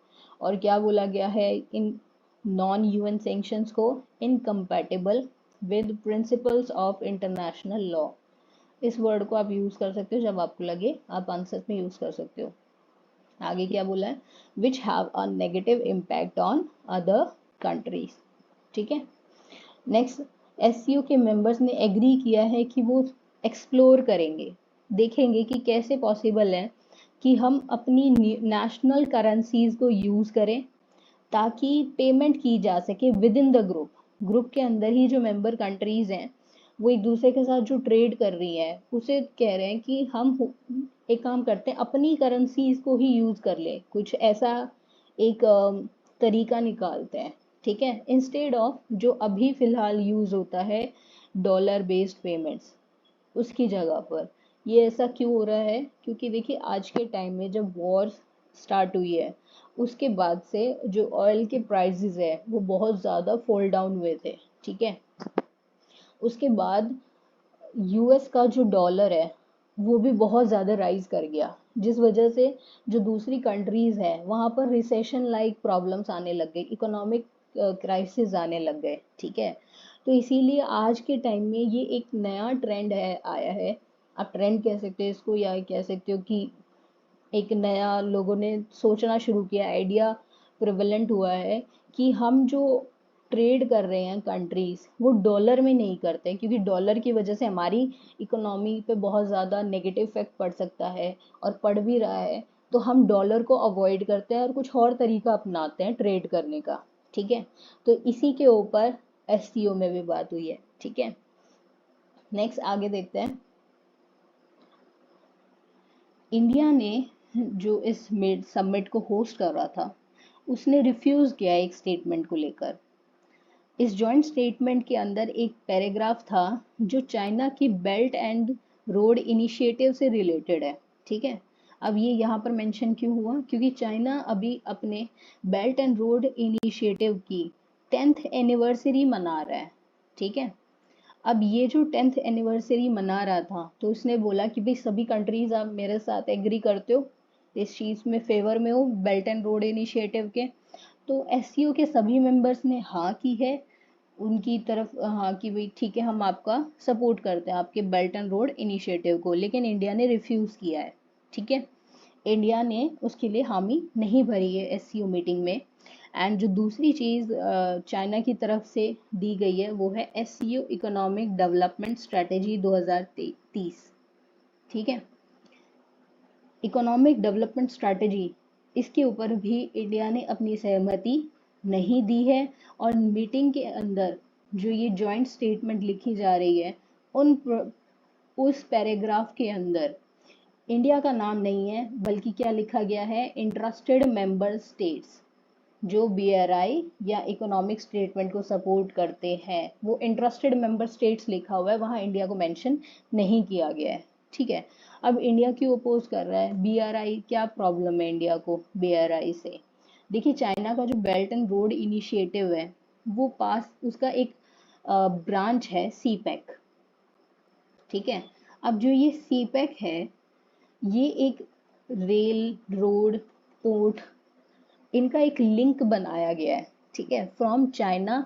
और क्या बोला गया है, इन नॉन यूएन सैंक्शंस को incompatible with principles of international law. इस वर्ड को आप यूज़ कर सकते हो जब आपको लगे, आप आंसर में यूज़ कर सकते हो। आगे क्या बोला है, which have a negative impact on other countries. ठीक है, नेक्स्ट एससीओ के मेंबर्स ने एग्री किया है कि वो एक्सप्लोर करेंगे, देखेंगे कि कैसे पॉसिबल है कि हम अपनी नेशनल करेंसीज को यूज़ करें ताकि पेमेंट की जा सके with in the group. Group के अंदर ही जो मेंबर कंट्रीज हैं वो एक दूसरे के साथ जो ट्रेड कर रही हैं उसे कह रहे हैं कि हम एक काम करते हैं, अपनी करेंसीज को ही यूज़ कर ले, कुछ ऐसा एक तरीका निकालते हैं। ठीक है, इंस्टेड ऑफ जो अभी फ़िलहाल यूज़ होता है डॉलर बेस्ड पेमेंट्स, उसकी जगह पर ये ऐसा क्यों हो रहा है? क्योंकि देखिए आज के टाइम में जब वॉर स्टार्ट हुई है, उसके बाद से जो ऑयल के प्राइसेस है वो बहुत ज़्यादा फॉल डाउन हुए थे। ठीक है, उसके बाद यूएस का जो डॉलर है वो भी बहुत ज़्यादा राइज कर गया, जिस वजह से जो दूसरी कंट्रीज है वहाँ पर रिसेशन लाइक प्रॉब्लम्स आने लग गई, इकोनॉमिक क्राइसिस आने लग गए। ठीक है, तो इसीलिए आज के टाइम में ये एक नया ट्रेंड है, आया है। आप ट्रेंड कह सकते हो इसको, या कह सकते हो कि एक नया लोगों ने सोचना शुरू किया, आइडिया प्रिवलेंट हुआ है कि हम जो ट्रेड कर रहे हैं कंट्रीज, वो डॉलर में नहीं करते, क्योंकि डॉलर की वजह से हमारी इकोनॉमी पे बहुत ज़्यादा नेगेटिव इफेक्ट पड़ सकता है और पड़ भी रहा है। तो हम डॉलर को अवॉइड करते हैं और कुछ और तरीका अपनाते हैं ट्रेड करने का। ठीक है, तो इसी के ऊपर एससीओ में भी बात हुई है। ठीक है, नेक्स्ट आगे देखते हैं। इंडिया ने जो इस समिट को होस्ट कर रहा था, उसने रिफ्यूज किया एक स्टेटमेंट को लेकर। इस जॉइंट स्टेटमेंट के अंदर एक पैराग्राफ था जो चाइना की बेल्ट एंड रोड इनिशिएटिव से रिलेटेड है। ठीक है, अब ये यहाँ पर मेंशन क्यों हुआ? क्योंकि चाइना अभी अपने बेल्ट एंड रोड इनिशिएटिव की 10th एनिवर्सरी मना रहा है। ठीक है, अब ये जो 10th एनिवर्सरी मना रहा था, तो उसने बोला कि भाई सभी कंट्रीज आप मेरे साथ एग्री करते हो, इस चीज़ में फेवर में हो बेल्ट एंड रोड इनिशिएटिव के। तो एससीओ के सभी मेंबर्स ने हाँ की है, उनकी तरफ हाँ कि भाई ठीक है, हम आपका सपोर्ट करते हैं आपके बेल्ट एंड रोड इनिशिएटिव को। लेकिन इंडिया ने रिफ्यूज किया है। ठीक है, इंडिया ने उसके लिए हामी नहीं भरी है एससीओ मीटिंग में। एंड जो दूसरी चीज़ चाइना की तरफ से दी गई है वो है एससीओ इकोनॉमिक डेवलपमेंट स्ट्रेटेजी 2030। ठीक है, इकोनॉमिक डेवलपमेंट स्ट्रेटेजी, इसके ऊपर भी इंडिया ने अपनी सहमति नहीं दी है। और मीटिंग के अंदर जो ये जॉइंट स्टेटमेंट लिखी जा रही है, उस पैराग्राफ के अंदर इंडिया का नाम नहीं है, बल्कि क्या लिखा गया है, इंटरेस्टेड मेंबर स्टेट्स जो बीआरआई या इकोनॉमिक स्टेटमेंट को सपोर्ट करते हैं, वो इंटरेस्टेड मेंबर स्टेट्स लिखा हुआ है, वहाँ इंडिया को मेंशन नहीं किया गया है। ठीक है, अब इंडिया क्यों अपोज कर रहा है बीआरआई? क्या प्रॉब्लम है इंडिया को बीआरआई से? देखिए चाइना का जो बेल्ट एंड रोड इनिशिएटिव है, वो पास उसका एक ब्रांच है सीपैक। ठीक है, अब जो ये सीपैक है, ये एक रेल, रोड, पोर्ट, इनका एक लिंक बनाया गया है। ठीक है, फ्रॉम चाइना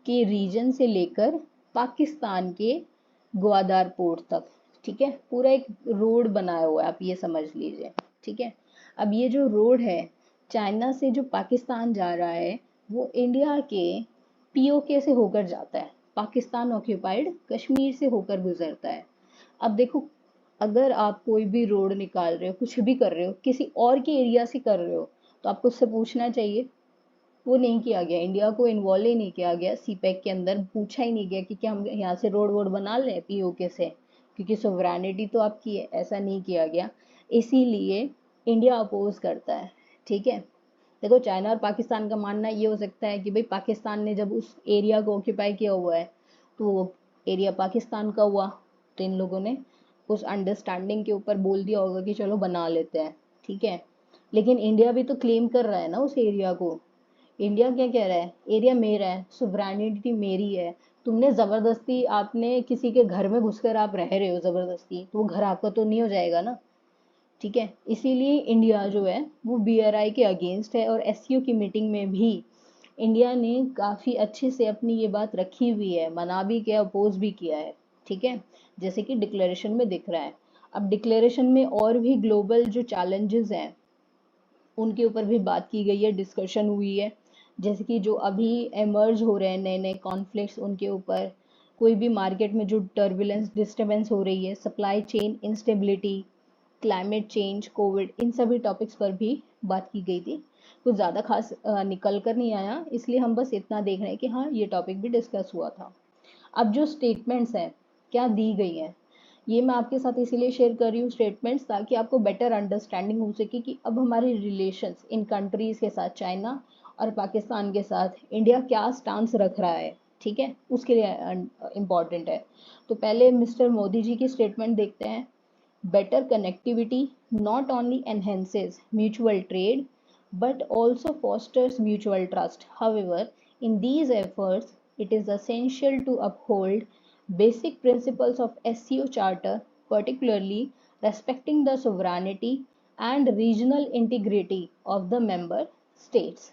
के रीजन से लेकर पाकिस्तान के ग्वादार पोर्ट तक। ठीक है, पूरा एक रोड बनाया हुआ है, आप ये समझ लीजिए। ठीक है, अब ये जो रोड है चाइना से जो पाकिस्तान जा रहा है, वो इंडिया के पीओके से होकर जाता है, पाकिस्तान ऑक्यूपाइड कश्मीर से होकर गुजरता है। अब देखो, अगर आप कोई भी रोड निकाल रहे हो, कुछ भी कर रहे हो, किसी और के एरिया से कर रहे हो, तो आपको उससे पूछना चाहिए। वो नहीं किया गया, इंडिया को इन्वॉल्व ही नहीं किया गया सीपैक के अंदर, पूछा ही नहीं गया कि क्या हम यहाँ से रोड वोड बना लें पीओके से, क्योंकि सोवरेनिटी तो आपकी है, ऐसा नहीं किया गया। इसीलिए इंडिया अपोज करता है। ठीक है, देखो चाइना और पाकिस्तान का मानना ये हो सकता है कि भाई पाकिस्तान ने जब उस एरिया को ऑक्यूपाई किया हुआ है, तो वो एरिया पाकिस्तान का हुआ, तो इन लोगों ने उस अंडरस्टैंडिंग के ऊपर बोल दिया होगा कि चलो बना लेते हैं। ठीक है, लेकिन इंडिया भी तो क्लेम कर रहा है ना उस एरिया को। इंडिया क्या कह रहा है, एरिया मेरा है, सुवरेनिटी मेरी है। तुमने जबरदस्ती, आपने किसी के घर में घुसकर आप रह रहे हो जबरदस्ती, तो वो घर आपका तो नहीं हो जाएगा ना। ठीक है, इसीलिए इंडिया जो है वो बीआरआई के अगेंस्ट है। और एससीओ की मीटिंग में भी इंडिया ने काफ़ी अच्छे से अपनी ये बात रखी हुई है, मना भी किया, अपोज भी किया है। ठीक है, जैसे कि डिक्लेरेशन में दिख रहा है। अब डिक्लेरेशन में और भी ग्लोबल जो चैलेंजेस हैं उनके ऊपर भी बात की गई है, डिस्कशन हुई है। जैसे कि जो अभी एमर्ज हो रहे हैं नए नए कॉन्फ्लिक्ट्स, उनके ऊपर, कोई भी मार्केट में जो टर्बुलेंस डिस्टर्बेंस हो रही है, supply chain instability, climate change, covid, इन सभी टॉपिक्स पर भी बात की गई थी। कुछ ज़्यादा खास निकल कर नहीं आया, इसलिए हम बस इतना देख रहे हैं कि हाँ ये टॉपिक भी डिस्कस हुआ था। अब जो स्टेटमेंट्स हैं क्या दी गई हैं, ये मैं आपके साथ इसीलिए शेयर कर रही हूँ स्टेटमेंट्स, ताकि आपको बेटर अंडरस्टैंडिंग हो सके कि अब हमारे रिलेशंस इन कंट्रीज़ के साथ, चाइना और पाकिस्तान के साथ इंडिया क्या स्टांस रख रहा है। ठीक है, उसके लिए इम्पॉर्टेंट है। तो पहले मिस्टर मोदी जी की स्टेटमेंट देखते हैं। better connectivity not only enhances mutual trade but also fosters mutual trust. However, in these efforts, it is essential to uphold basic principles of SCO Charter, particularly respecting the sovereignty and regional integrity of the member states.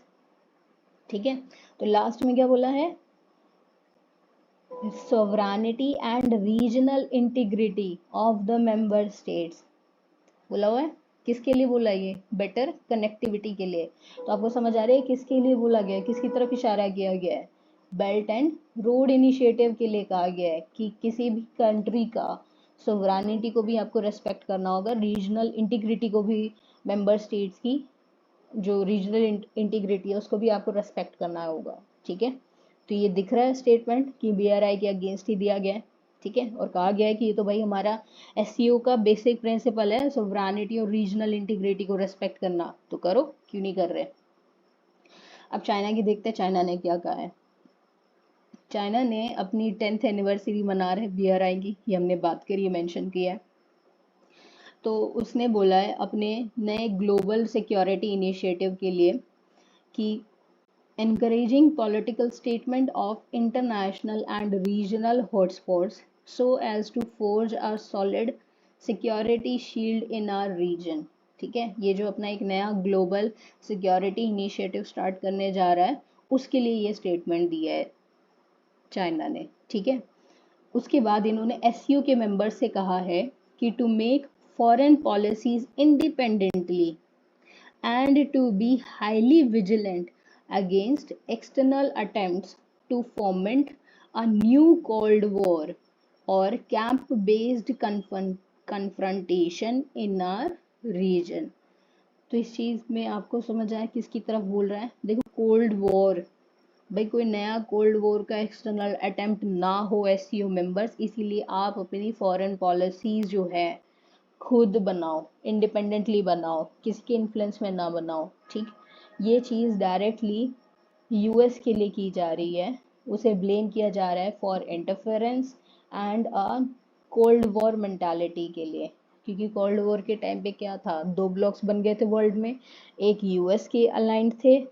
ठीक है, तो last में क्या बोला है? sovereignty and regional integrity of the member states बोला हुआ है। किसके लिए बोला ये? बेटर कनेक्टिविटी के लिए। तो आपको समझ आ रहा है किसके लिए बोला गया है, किसकी तरफ इशारा किया गया है? बेल्ट एंड रोड इनिशिएटिव के लिए कहा गया है कि किसी भी कंट्री का सोवरानिटी को भी आपको रेस्पेक्ट करना होगा, रीजनल इंटीग्रिटी को भी, मेंबर स्टेट्स की जो रीजनल इंटीग्रिटी है उसको भी आपको रेस्पेक्ट करना होगा। ठीक है, तो ये दिख रहा है स्टेटमेंट कि BRI के अगेंस्ट ही दिया गया है। ठीक है, और कहा गया है कि ये तो भाई हमारा SCO का बेसिक प्रिंसिपल है, सोवरानिटी और रीजनल इंटीग्रिटी को रेस्पेक्ट करना, तो करो, क्यों नहीं कर रहे। अब चाइना की देखते हैं, चाइना ने क्या कहा है। चाइना ने अपनी 10th एनिवर्सरी मना रहे BRI की, ये हमने बात करी है, मेंशन किया है। तो उसने बोला है अपने नए ग्लोबल सिक्योरिटी इनिशिएटिव के लिए कि encouraging political statement of international and regional hotspots so as to forge a solid security shield in our region। ठीक है, ये जो अपना एक नया ग्लोबल सिक्योरिटी इनिशिएटिव स्टार्ट करने जा रहा है उसके लिए ये स्टेटमेंट दिया है चाइना ने। ठीक है, उसके बाद इन्होंने SCO के मेंबर से कहा है कि to make foreign policies independently and to be highly vigilant against external attempts to foment a new Cold War or camp-based confrontation in our region। तो इस चीज़ में आपको समझ आया किसकी तरफ बोल रहा है? देखो, कोल्ड वॉर, भाई कोई नया कोल्ड वॉर का एक्सटर्नल अटेम्प्ट ना हो SCO मेंबर्स, इसीलिए आप अपनी फॉरेन पॉलिसीज जो है खुद बनाओ, इंडिपेंडेंटली बनाओ, किसी के इन्फ्लुएंस में ना बनाओ। ठीक, ये चीज़ डायरेक्टली US के लिए की जा रही है, उसे ब्लेम किया जा रहा है for interference and a cold war mentality के लिए, क्योंकि कोल्ड वॉर के टाइम पे क्या था, दो ब्लॉक्स बन गए थे वर्ल्ड में, एक US के अलाइंड थे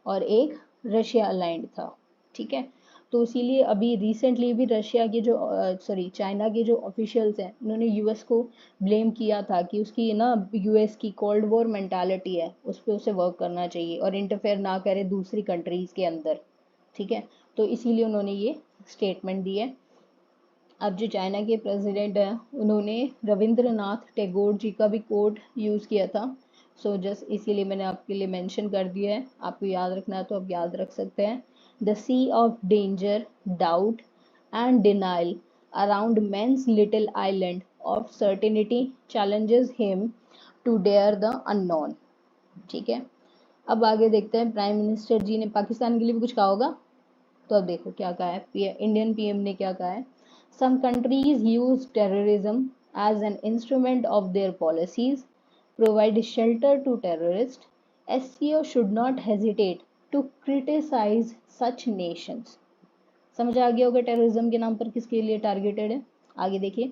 और एक रशिया अलाइंड था। ठीक है, तो इसीलिए अभी रिसेंटली भी रशिया के जो चाइना के जो ऑफिशियल्स हैं उन्होंने US को ब्लेम किया था कि उसकी ना US की कोल्ड वॉर मेंटालिटी है, उस पर उसे वर्क करना चाहिए और इंटरफेयर ना करे दूसरी कंट्रीज के अंदर। ठीक है, तो इसीलिए उन्होंने ये स्टेटमेंट दी है। अब जो चाइना के प्रेसिडेंट हैं उन्होंने रविंद्रनाथ टैगोर जी का भी कोट यूज़ किया था। सो जस्ट इसीलिए मैंने आपके लिए मेंशन कर दिया है, आपको याद रखना है तो आप याद रख सकते हैं। The sea of danger, doubt and denial around man's little island of certainty challenges him to dare the unknown. ठीक है, अब आगे देखते हैं, प्राइम मिनिस्टर जी ने पाकिस्तान के लिए भी कुछ कहा होगा, तो अब देखो क्या कहा है। इंडियन PM ने क्या कहा है। Some countries use terrorism as an instrument of their policies, provide shelter to terrorists. SCO should not hesitate to criticize such nations। समझ आ गया होगा टेररिज्म के नाम पर किसके लिए टारगेटेड है। आगे देखिए,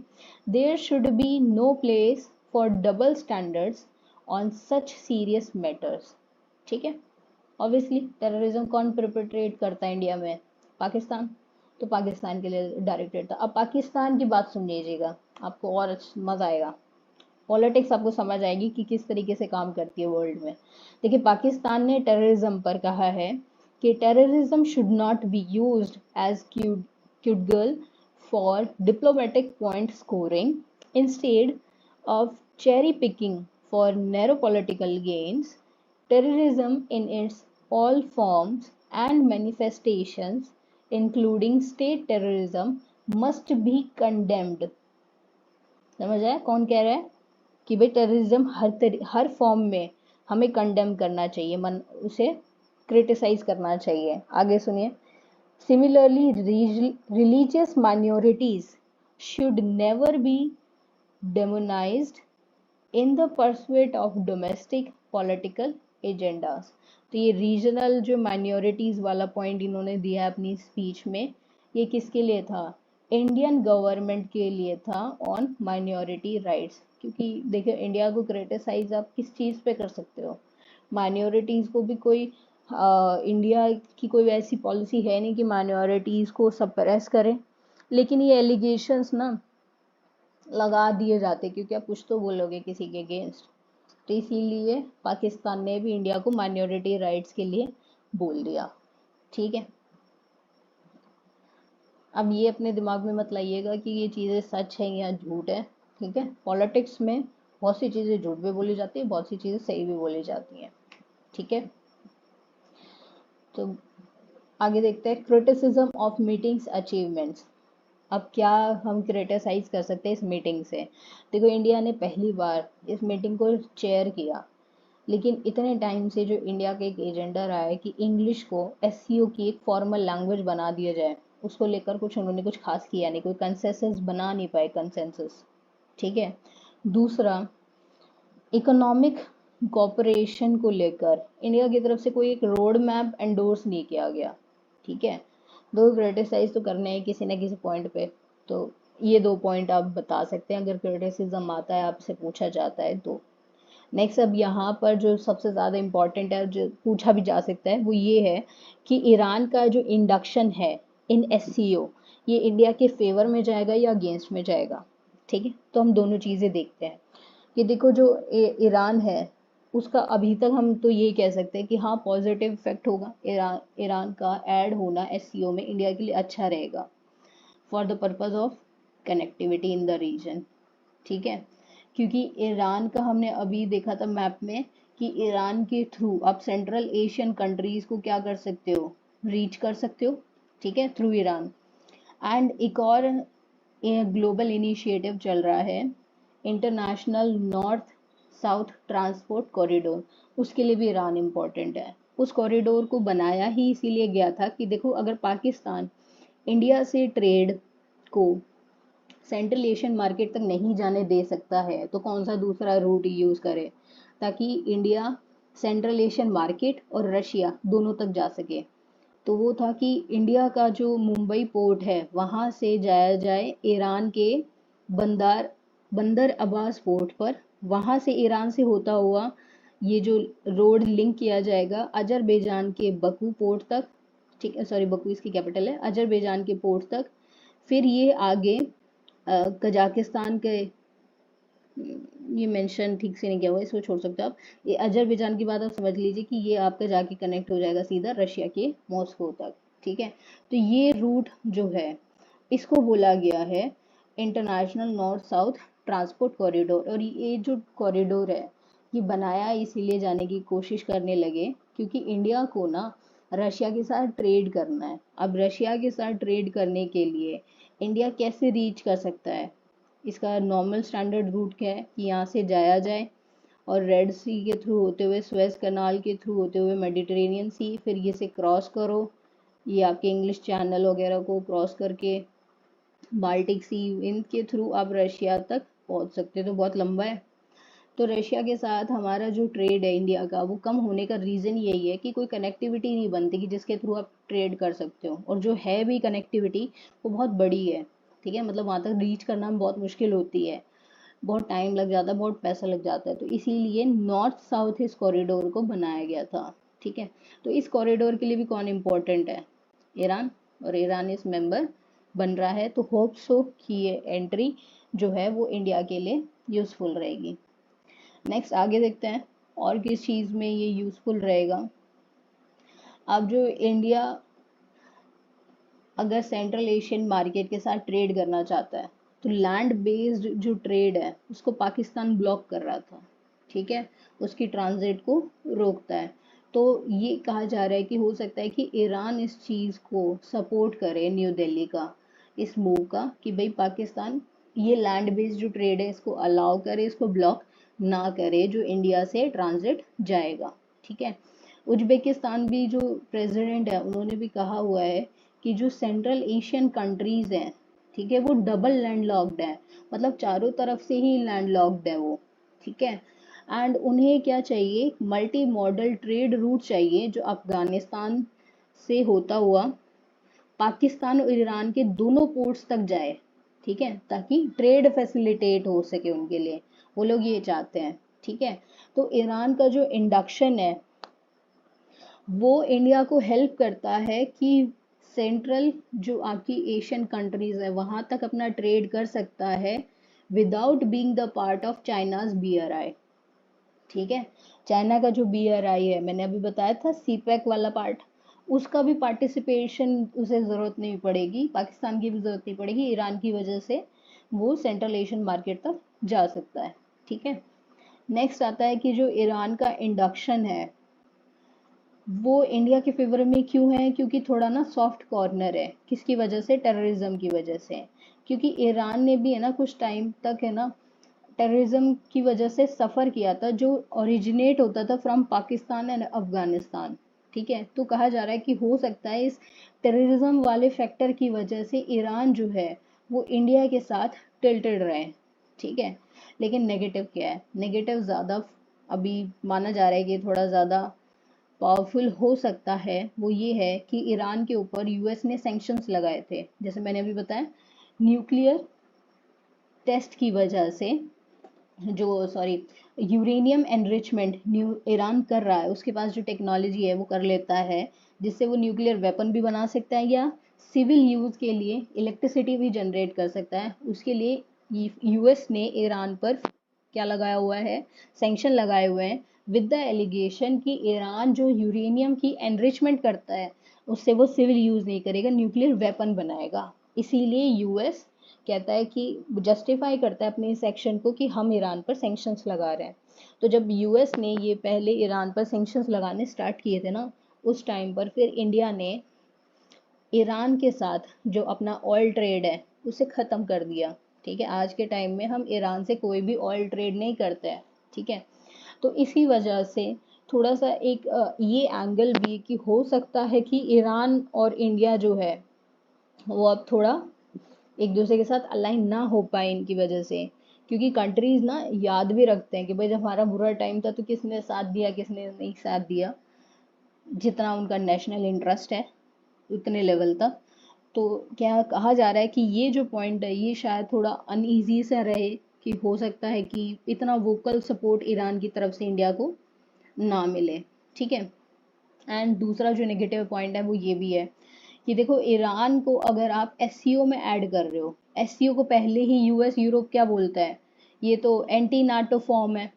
there should be no place for double standards on such serious matters. ठीक है, ऑब्वियसली टेररिज्म कौन परपेट्रेट करता है इंडिया में? पाकिस्तान, तो पाकिस्तान के लिए डायरेक्टेड था। अब पाकिस्तान की बात सुन लीजिएगा, आपको और मज़ा आएगा, पॉलिटिक्स आपको समझ आएगी कि किस तरीके से काम करती है वर्ल्ड में। देखिए, पाकिस्तान ने टेररिज्म पर कहा है कि terrorism should not be used as cute for diplomatic point scoring instead of cherry picking for narrow political gains. Terrorism in its all forms and manifestations including state terrorism must be condemned। समझ आया कौन कह रहा है कि भाई terrorism हर form में हमें कंडेम करना चाहिए, उसे क्रिटिसाइज करना चाहिए। आगे सुनिए, similarly religious minorities should never be demonised in the pursuit of domestic political agendas. तो ये रीजनल जो माइनॉरिटीज़ वाला पॉइंट इन्होंने दिया है अपनी स्पीच में, ये किसके लिए था? इंडियन गवर्नमेंट के लिए था ऑन माइनॉरिटी राइट्स, क्योंकि देखिए इंडिया को क्रिटिसाइज आप किस चीज़ पे कर सकते हो, माइनॉरिटीज़ को भी कोई इंडिया की कोई ऐसी पॉलिसी है नहीं कि माइनॉरिटीज़ को सप्रेस करें, लेकिन ये एलिगेशंस ना लगा दिए जाते क्योंकि आप कुछ तो बोलोगे किसी के अगेंस्ट, तो इसीलिए पाकिस्तान ने भी इंडिया को माइनॉरिटी राइट्स के लिए बोल दिया। ठीक है, अब ये अपने दिमाग में मत लाइएगा कि ये चीज़ें सच है या झूठ है। ठीक है, पॉलिटिक्स में बहुत सी चीज़ें झूठ भी बोली जाती है, बहुत सी चीज़ें सही भी बोली जाती हैं। ठीक है, तो आगे देखते हैं क्रिटिसिज्म ऑफ मीटिंग्स अचीवमेंट्स। अब क्या हम क्रिटिसाइज कर सकते हैं इस मीटिंग से। देखो इंडिया ने पहली बार इस मीटिंग को चेयर किया, लेकिन इतने टाइम से जो इंडिया का एक एजेंडा रहा है कि इंग्लिश को एससीओ की एक फॉर्मल लैंग्वेज बना दिया जाए, उसको लेकर कुछ उन्होंने कुछ खास किया नहीं, कोई कंसेंसस बना नहीं पाए कंसेंसस। ठीक है, दूसरा इकोनॉमिक कॉपरेशन को लेकर इंडिया की तरफ से कोई एक रोड मैप एंडोर्स नहीं किया गया। ठीक है, दो क्रिटिसाइज तो करने हैं किसी न किसी पॉइंट पे, तो ये दो पॉइंट आप बता सकते हैं अगर क्रिटिसिज्म आता है, आपसे पूछा जाता है तो। नेक्स्ट, अब यहाँ पर जो सबसे ज़्यादा इम्पोर्टेंट है, जो पूछा भी जा सकता है, वो ये है कि ईरान का जो इंडक्शन है इन एससीओ, ये इंडिया के फेवर में जाएगा या अगेंस्ट में जाएगा। ठीक है, तो हम दोनों चीज़ें देखते हैं कि देखो जो ईरान है उसका अभी तक हम तो ये कह सकते हैं कि हाँ पॉजिटिव इफेक्ट होगा, ईरान ईरान का ऐड होना एससीओ में इंडिया के लिए अच्छा रहेगा for the purpose of connectivity in the region. ठीक है, क्योंकि ईरान का हमने अभी देखा था मैप में कि ईरान के थ्रू आप सेंट्रल एशियन कंट्रीज को क्या कर सकते हो, रीच कर सकते हो। ठीक है, थ्रू ईरान। एंड एक और ग्लोबल इनिशिएटिव चल रहा है, international north south transport corridor, उसके लिए भी ईरान इम्पोर्टेंट है। उस कॉरिडोर को बनाया ही इसीलिए गया था कि देखो अगर पाकिस्तान इंडिया से ट्रेड को सेंट्रल एशियन मार्केट तक नहीं जाने दे सकता है तो कौन सा दूसरा रूट यूज़ करे ताकि इंडिया सेंट्रल एशियन मार्केट और रशिया दोनों तक जा सके। तो वो था कि इंडिया का जो मुंबई पोर्ट है वहाँ से जाया जाए ईरान के बंदर बंदर अब्बास पोर्ट पर, वहाँ से ईरान से होता हुआ ये जो रोड लिंक किया जाएगा अजरबैजान के बकू पोर्ट तक। ठीक है, सॉरी बकू इसकी कैपिटल है, अजरबैजान के पोर्ट तक। फिर ये आगे कजाकिस्तान के, ये मेंशन ठीक से नहीं किया हुआ, इसको छोड़ सकते हो आप। ये अजरबैजान की बात आप समझ लीजिए कि ये आपका जाके कनेक्ट हो जाएगा सीधा रशिया के मॉस्को तक। ठीक है, तो ये रूट जो है इसको बोला गया है international north south transport corridor. और ये जो कॉरिडोर है ये बनाया इसीलिए जाने की कोशिश करने लगे क्योंकि इंडिया को ना रशिया के साथ ट्रेड करना है। अब रशिया के साथ ट्रेड करने के लिए इंडिया कैसे रीच कर सकता है, इसका नॉर्मल स्टैंडर्ड रूट क्या है कि यहाँ से जाया जाए और रेड सी के थ्रू होते हुए स्वेज कनाल के थ्रू होते हुए मेडिटेरेनियन सी, फिर ये से क्रॉस करो, ये आपके इंग्लिश चैनल वगैरह को क्रॉस करके बाल्टिक सी, इनके थ्रू आप रशिया तक पहुंच सकते हो। तो बहुत लंबा है। तो रशिया के साथ हमारा जो ट्रेड है इंडिया का वो कम होने का रीज़न यही है कि कोई कनेक्टिविटी नहीं बनती कि जिसके थ्रू आप ट्रेड कर सकते हो, और जो है भी कनेक्टिविटी वो बहुत बड़ी है। ठीक है, मतलब वहाँ तक रीच करना में बहुत मुश्किल होती है, बहुत टाइम लग जाता है, बहुत पैसा लग जाता है। तो इसीलिए नॉर्थ साउथ इस कॉरिडोर को बनाया गया था। ठीक है, तो इस कॉरिडोर के लिए भी कौन इम्पोर्टेंट है, ईरान, और ईरान इस मेंबर बन रहा है। तो होप सो कि ये एंट्री जो है वो इंडिया के लिए यूज़फुल रहेगी। नेक्स्ट आगे देखते हैं और किस चीज़ में ये यूज़फुल रहेगा। अब जो इंडिया अगर सेंट्रल एशियन मार्केट के साथ ट्रेड करना चाहता है तो लैंड बेस्ड जो ट्रेड है उसको पाकिस्तान ब्लॉक कर रहा था। ठीक है, उसकी ट्रांजिट को रोकता है। तो ये कहा जा रहा है कि हो सकता है कि ईरान इस चीज़ को सपोर्ट करे, न्यू दिल्ली का इस मूव का कि भाई पाकिस्तान ये लैंड बेस्ड जो ट्रेड है इसको अलाउ करे, इसको ब्लॉक ना करे जो इंडिया से ट्रांजिट जाएगा। ठीक है, उज्बेकिस्तान भी जो प्रेसिडेंट है उन्होंने भी कहा हुआ है कि जो सेंट्रल एशियन कंट्रीज हैं, ठीक है, वो डबल लैंड लॉक्ड है, मतलब चारों तरफ से ही लैंड लॉक्ड है वो। ठीक है, एंड उन्हें क्या चाहिए, मल्टी मॉडल ट्रेड रूट चाहिए जो अफगानिस्तान से होता हुआ पाकिस्तान और ईरान के दोनों पोर्ट्स तक जाए, ठीक है, ताकि ट्रेड फैसिलिटेट हो सके उनके लिए, वो लोग ये चाहते हैं, ठीक है। तो ईरान का जो इंडक्शन है वो इंडिया को हेल्प करता है कि सेंट्रल जो आपकी एशियन कंट्रीज है वहां तक अपना ट्रेड कर सकता है without being the part of China's BRI, ठीक है। चाइना का जो BRI है, मैंने अभी बताया था सीपैक वाला पार्ट, उसका भी पार्टिसिपेशन उसे ज़रूरत नहीं पड़ेगी, पाकिस्तान की भी ज़रूरत नहीं पड़ेगी, ईरान की वजह से वो सेंट्रल एशियन मार्केट तक जा सकता है, ठीक है। नेक्स्ट आता है कि जो ईरान का इंडक्शन है वो इंडिया के फेवर में क्यों है, क्योंकि थोड़ा ना सॉफ्ट कॉर्नर है, किसकी वजह से, टेररिज्म की वजह से। क्योंकि ईरान ने भी है ना कुछ टाइम तक है ना टेररिज्म की वजह से सफ़र किया था, जो ओरिजिनेट होता था फ्रॉम पाकिस्तान एंड अफगानिस्तान, ठीक है। तो कहा जा रहा है कि हो सकता है इस टेररिज्म वाले फैक्टर की वजह से ईरान जो है वो इंडिया के साथ टिल्टेड रहे, ठीक है। लेकिन नेगेटिव क्या है, नेगेटिव ज़्यादा अभी माना जा रहा है कि थोड़ा ज़्यादा पावरफुल हो सकता है, वो ये है कि ईरान के ऊपर यूएस ने सैंक्शंस लगाए थे, जैसे मैंने अभी बताया न्यूक्लियर टेस्ट की वजह से, जो sorry uranium enrichment new Iran कर रहा है, उसके पास जो टेक्नोलॉजी है वो कर लेता है, जिससे वो न्यूक्लियर वेपन भी बना सकता है या सिविल यूज़ के लिए इलेक्ट्रिसिटी भी जनरेट कर सकता है। उसके लिए यूएस ने ईरान पर क्या लगाया हुआ है, सैंक्शन लगाए हुए हैं, विद द एलिगेशन कि ईरान जो यूरेनियम की एनरिचमेंट करता है उससे वो सिविल यूज़ नहीं करेगा, न्यूक्लियर वेपन बनाएगा। इसीलिए यूएस कहता है कि जस्टिफाई करता है अपने इस एक्शन को कि हम ईरान पर सैंक्शंस लगा रहे हैं। तो जब यूएस ने ये पहले ईरान पर सैंक्शंस लगाने स्टार्ट किए थे ना, उस टाइम पर फिर इंडिया ने ईरान के साथ जो अपना ऑयल ट्रेड है उसे ख़त्म कर दिया, ठीक है। आज के टाइम में हम ईरान से कोई भी ऑयल ट्रेड नहीं करते हैं, ठीक है। तो इसी वजह से थोड़ा सा एक ये एंगल भी कि हो सकता है कि ईरान और इंडिया जो है वो अब थोड़ा एक दूसरे के साथ अलाइन ना हो पाए इनकी वजह से, क्योंकि कंट्रीज ना याद भी रखते हैं कि भाई जब हमारा बुरा टाइम था तो किसने साथ दिया किसने नहीं साथ दिया, जितना उनका नेशनल इंटरेस्ट है उतने लेवल तक। तो क्या कहा जा रहा है कि ये जो पॉइंट है ये शायद थोड़ा अनईजी सा रहे, कि हो सकता है कि इतना वोकल सपोर्ट ईरान की तरफ से इंडिया को ना मिले, ठीक है। एंड दूसरा जो नेगेटिव पॉइंट है वो ये भी है कि देखो ईरान को अगर आप एससीओ में ऐड कर रहे हो, एससीओ को पहले ही यूएस यूरोप क्या बोलता है, ये तो एंटी नाटो फॉर्म है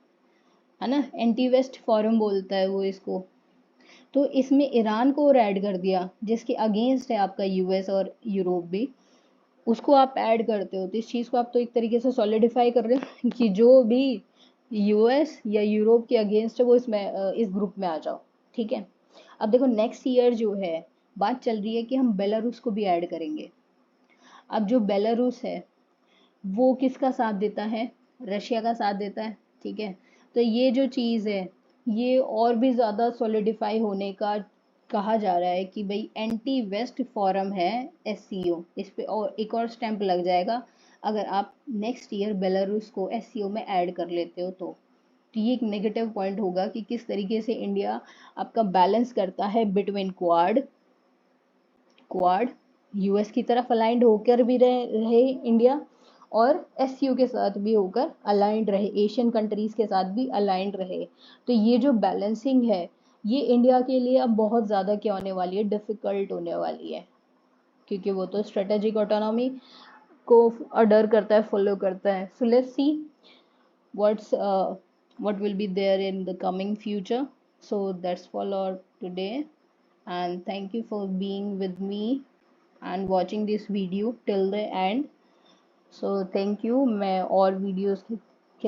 ना, एंटी वेस्ट फॉरम बोलता है वो इसको। तो इसमें ईरान को और ऐड कर दिया जिसके अगेंस्ट है आपका यूएस और यूरोप भी, उसको आप ऐड करते हो तो इस चीज़ को आप तो एक तरीके से सॉलिडिफाई कर रहे हो कि जो भी यूएस या यूरोप के अगेंस्ट है वो इसमें इस ग्रुप में आ जाओ, ठीक है। अब देखो नेक्स्ट ईयर जो है बात चल रही है कि हम बेलारूस को भी ऐड करेंगे। अब जो बेलारूस है वो किसका साथ देता है, रशिया का साथ देता है, ठीक है। तो ये जो चीज़ है ये और भी ज़्यादा सॉलिडिफाई होने का कहा जा रहा है कि भाई एंटी वेस्ट फॉरम है एससीओ, इस पे और एक और स्टैंप लग जाएगा अगर आप नेक्स्ट ईयर बेलारूस को एससीओ में ऐड कर लेते हो तो ये एक नेगेटिव पॉइंट होगा कि किस तरीके से इंडिया आपका बैलेंस करता है बिटवीन क्वाड क्वाड यूएस की तरफ अलाइंड होकर भी रहे इंडिया, और एससीओ के साथ भी होकर अलाइंड रहे, एशियन कंट्रीज के साथ भी अलाइंड रहे। तो ये जो बैलेंसिंग है ये इंडिया के लिए अब बहुत ज़्यादा क्या होने वाली है, डिफ़िकल्ट होने वाली है, क्योंकि वो तो स्ट्रेटेजिक ऑटोनॉमी को अडर करता है, फॉलो करता है। So let's see what's what will be there in the coming future. So that's all today, and thank you for being with me and watching this video till the end. So thank you, मैं और videos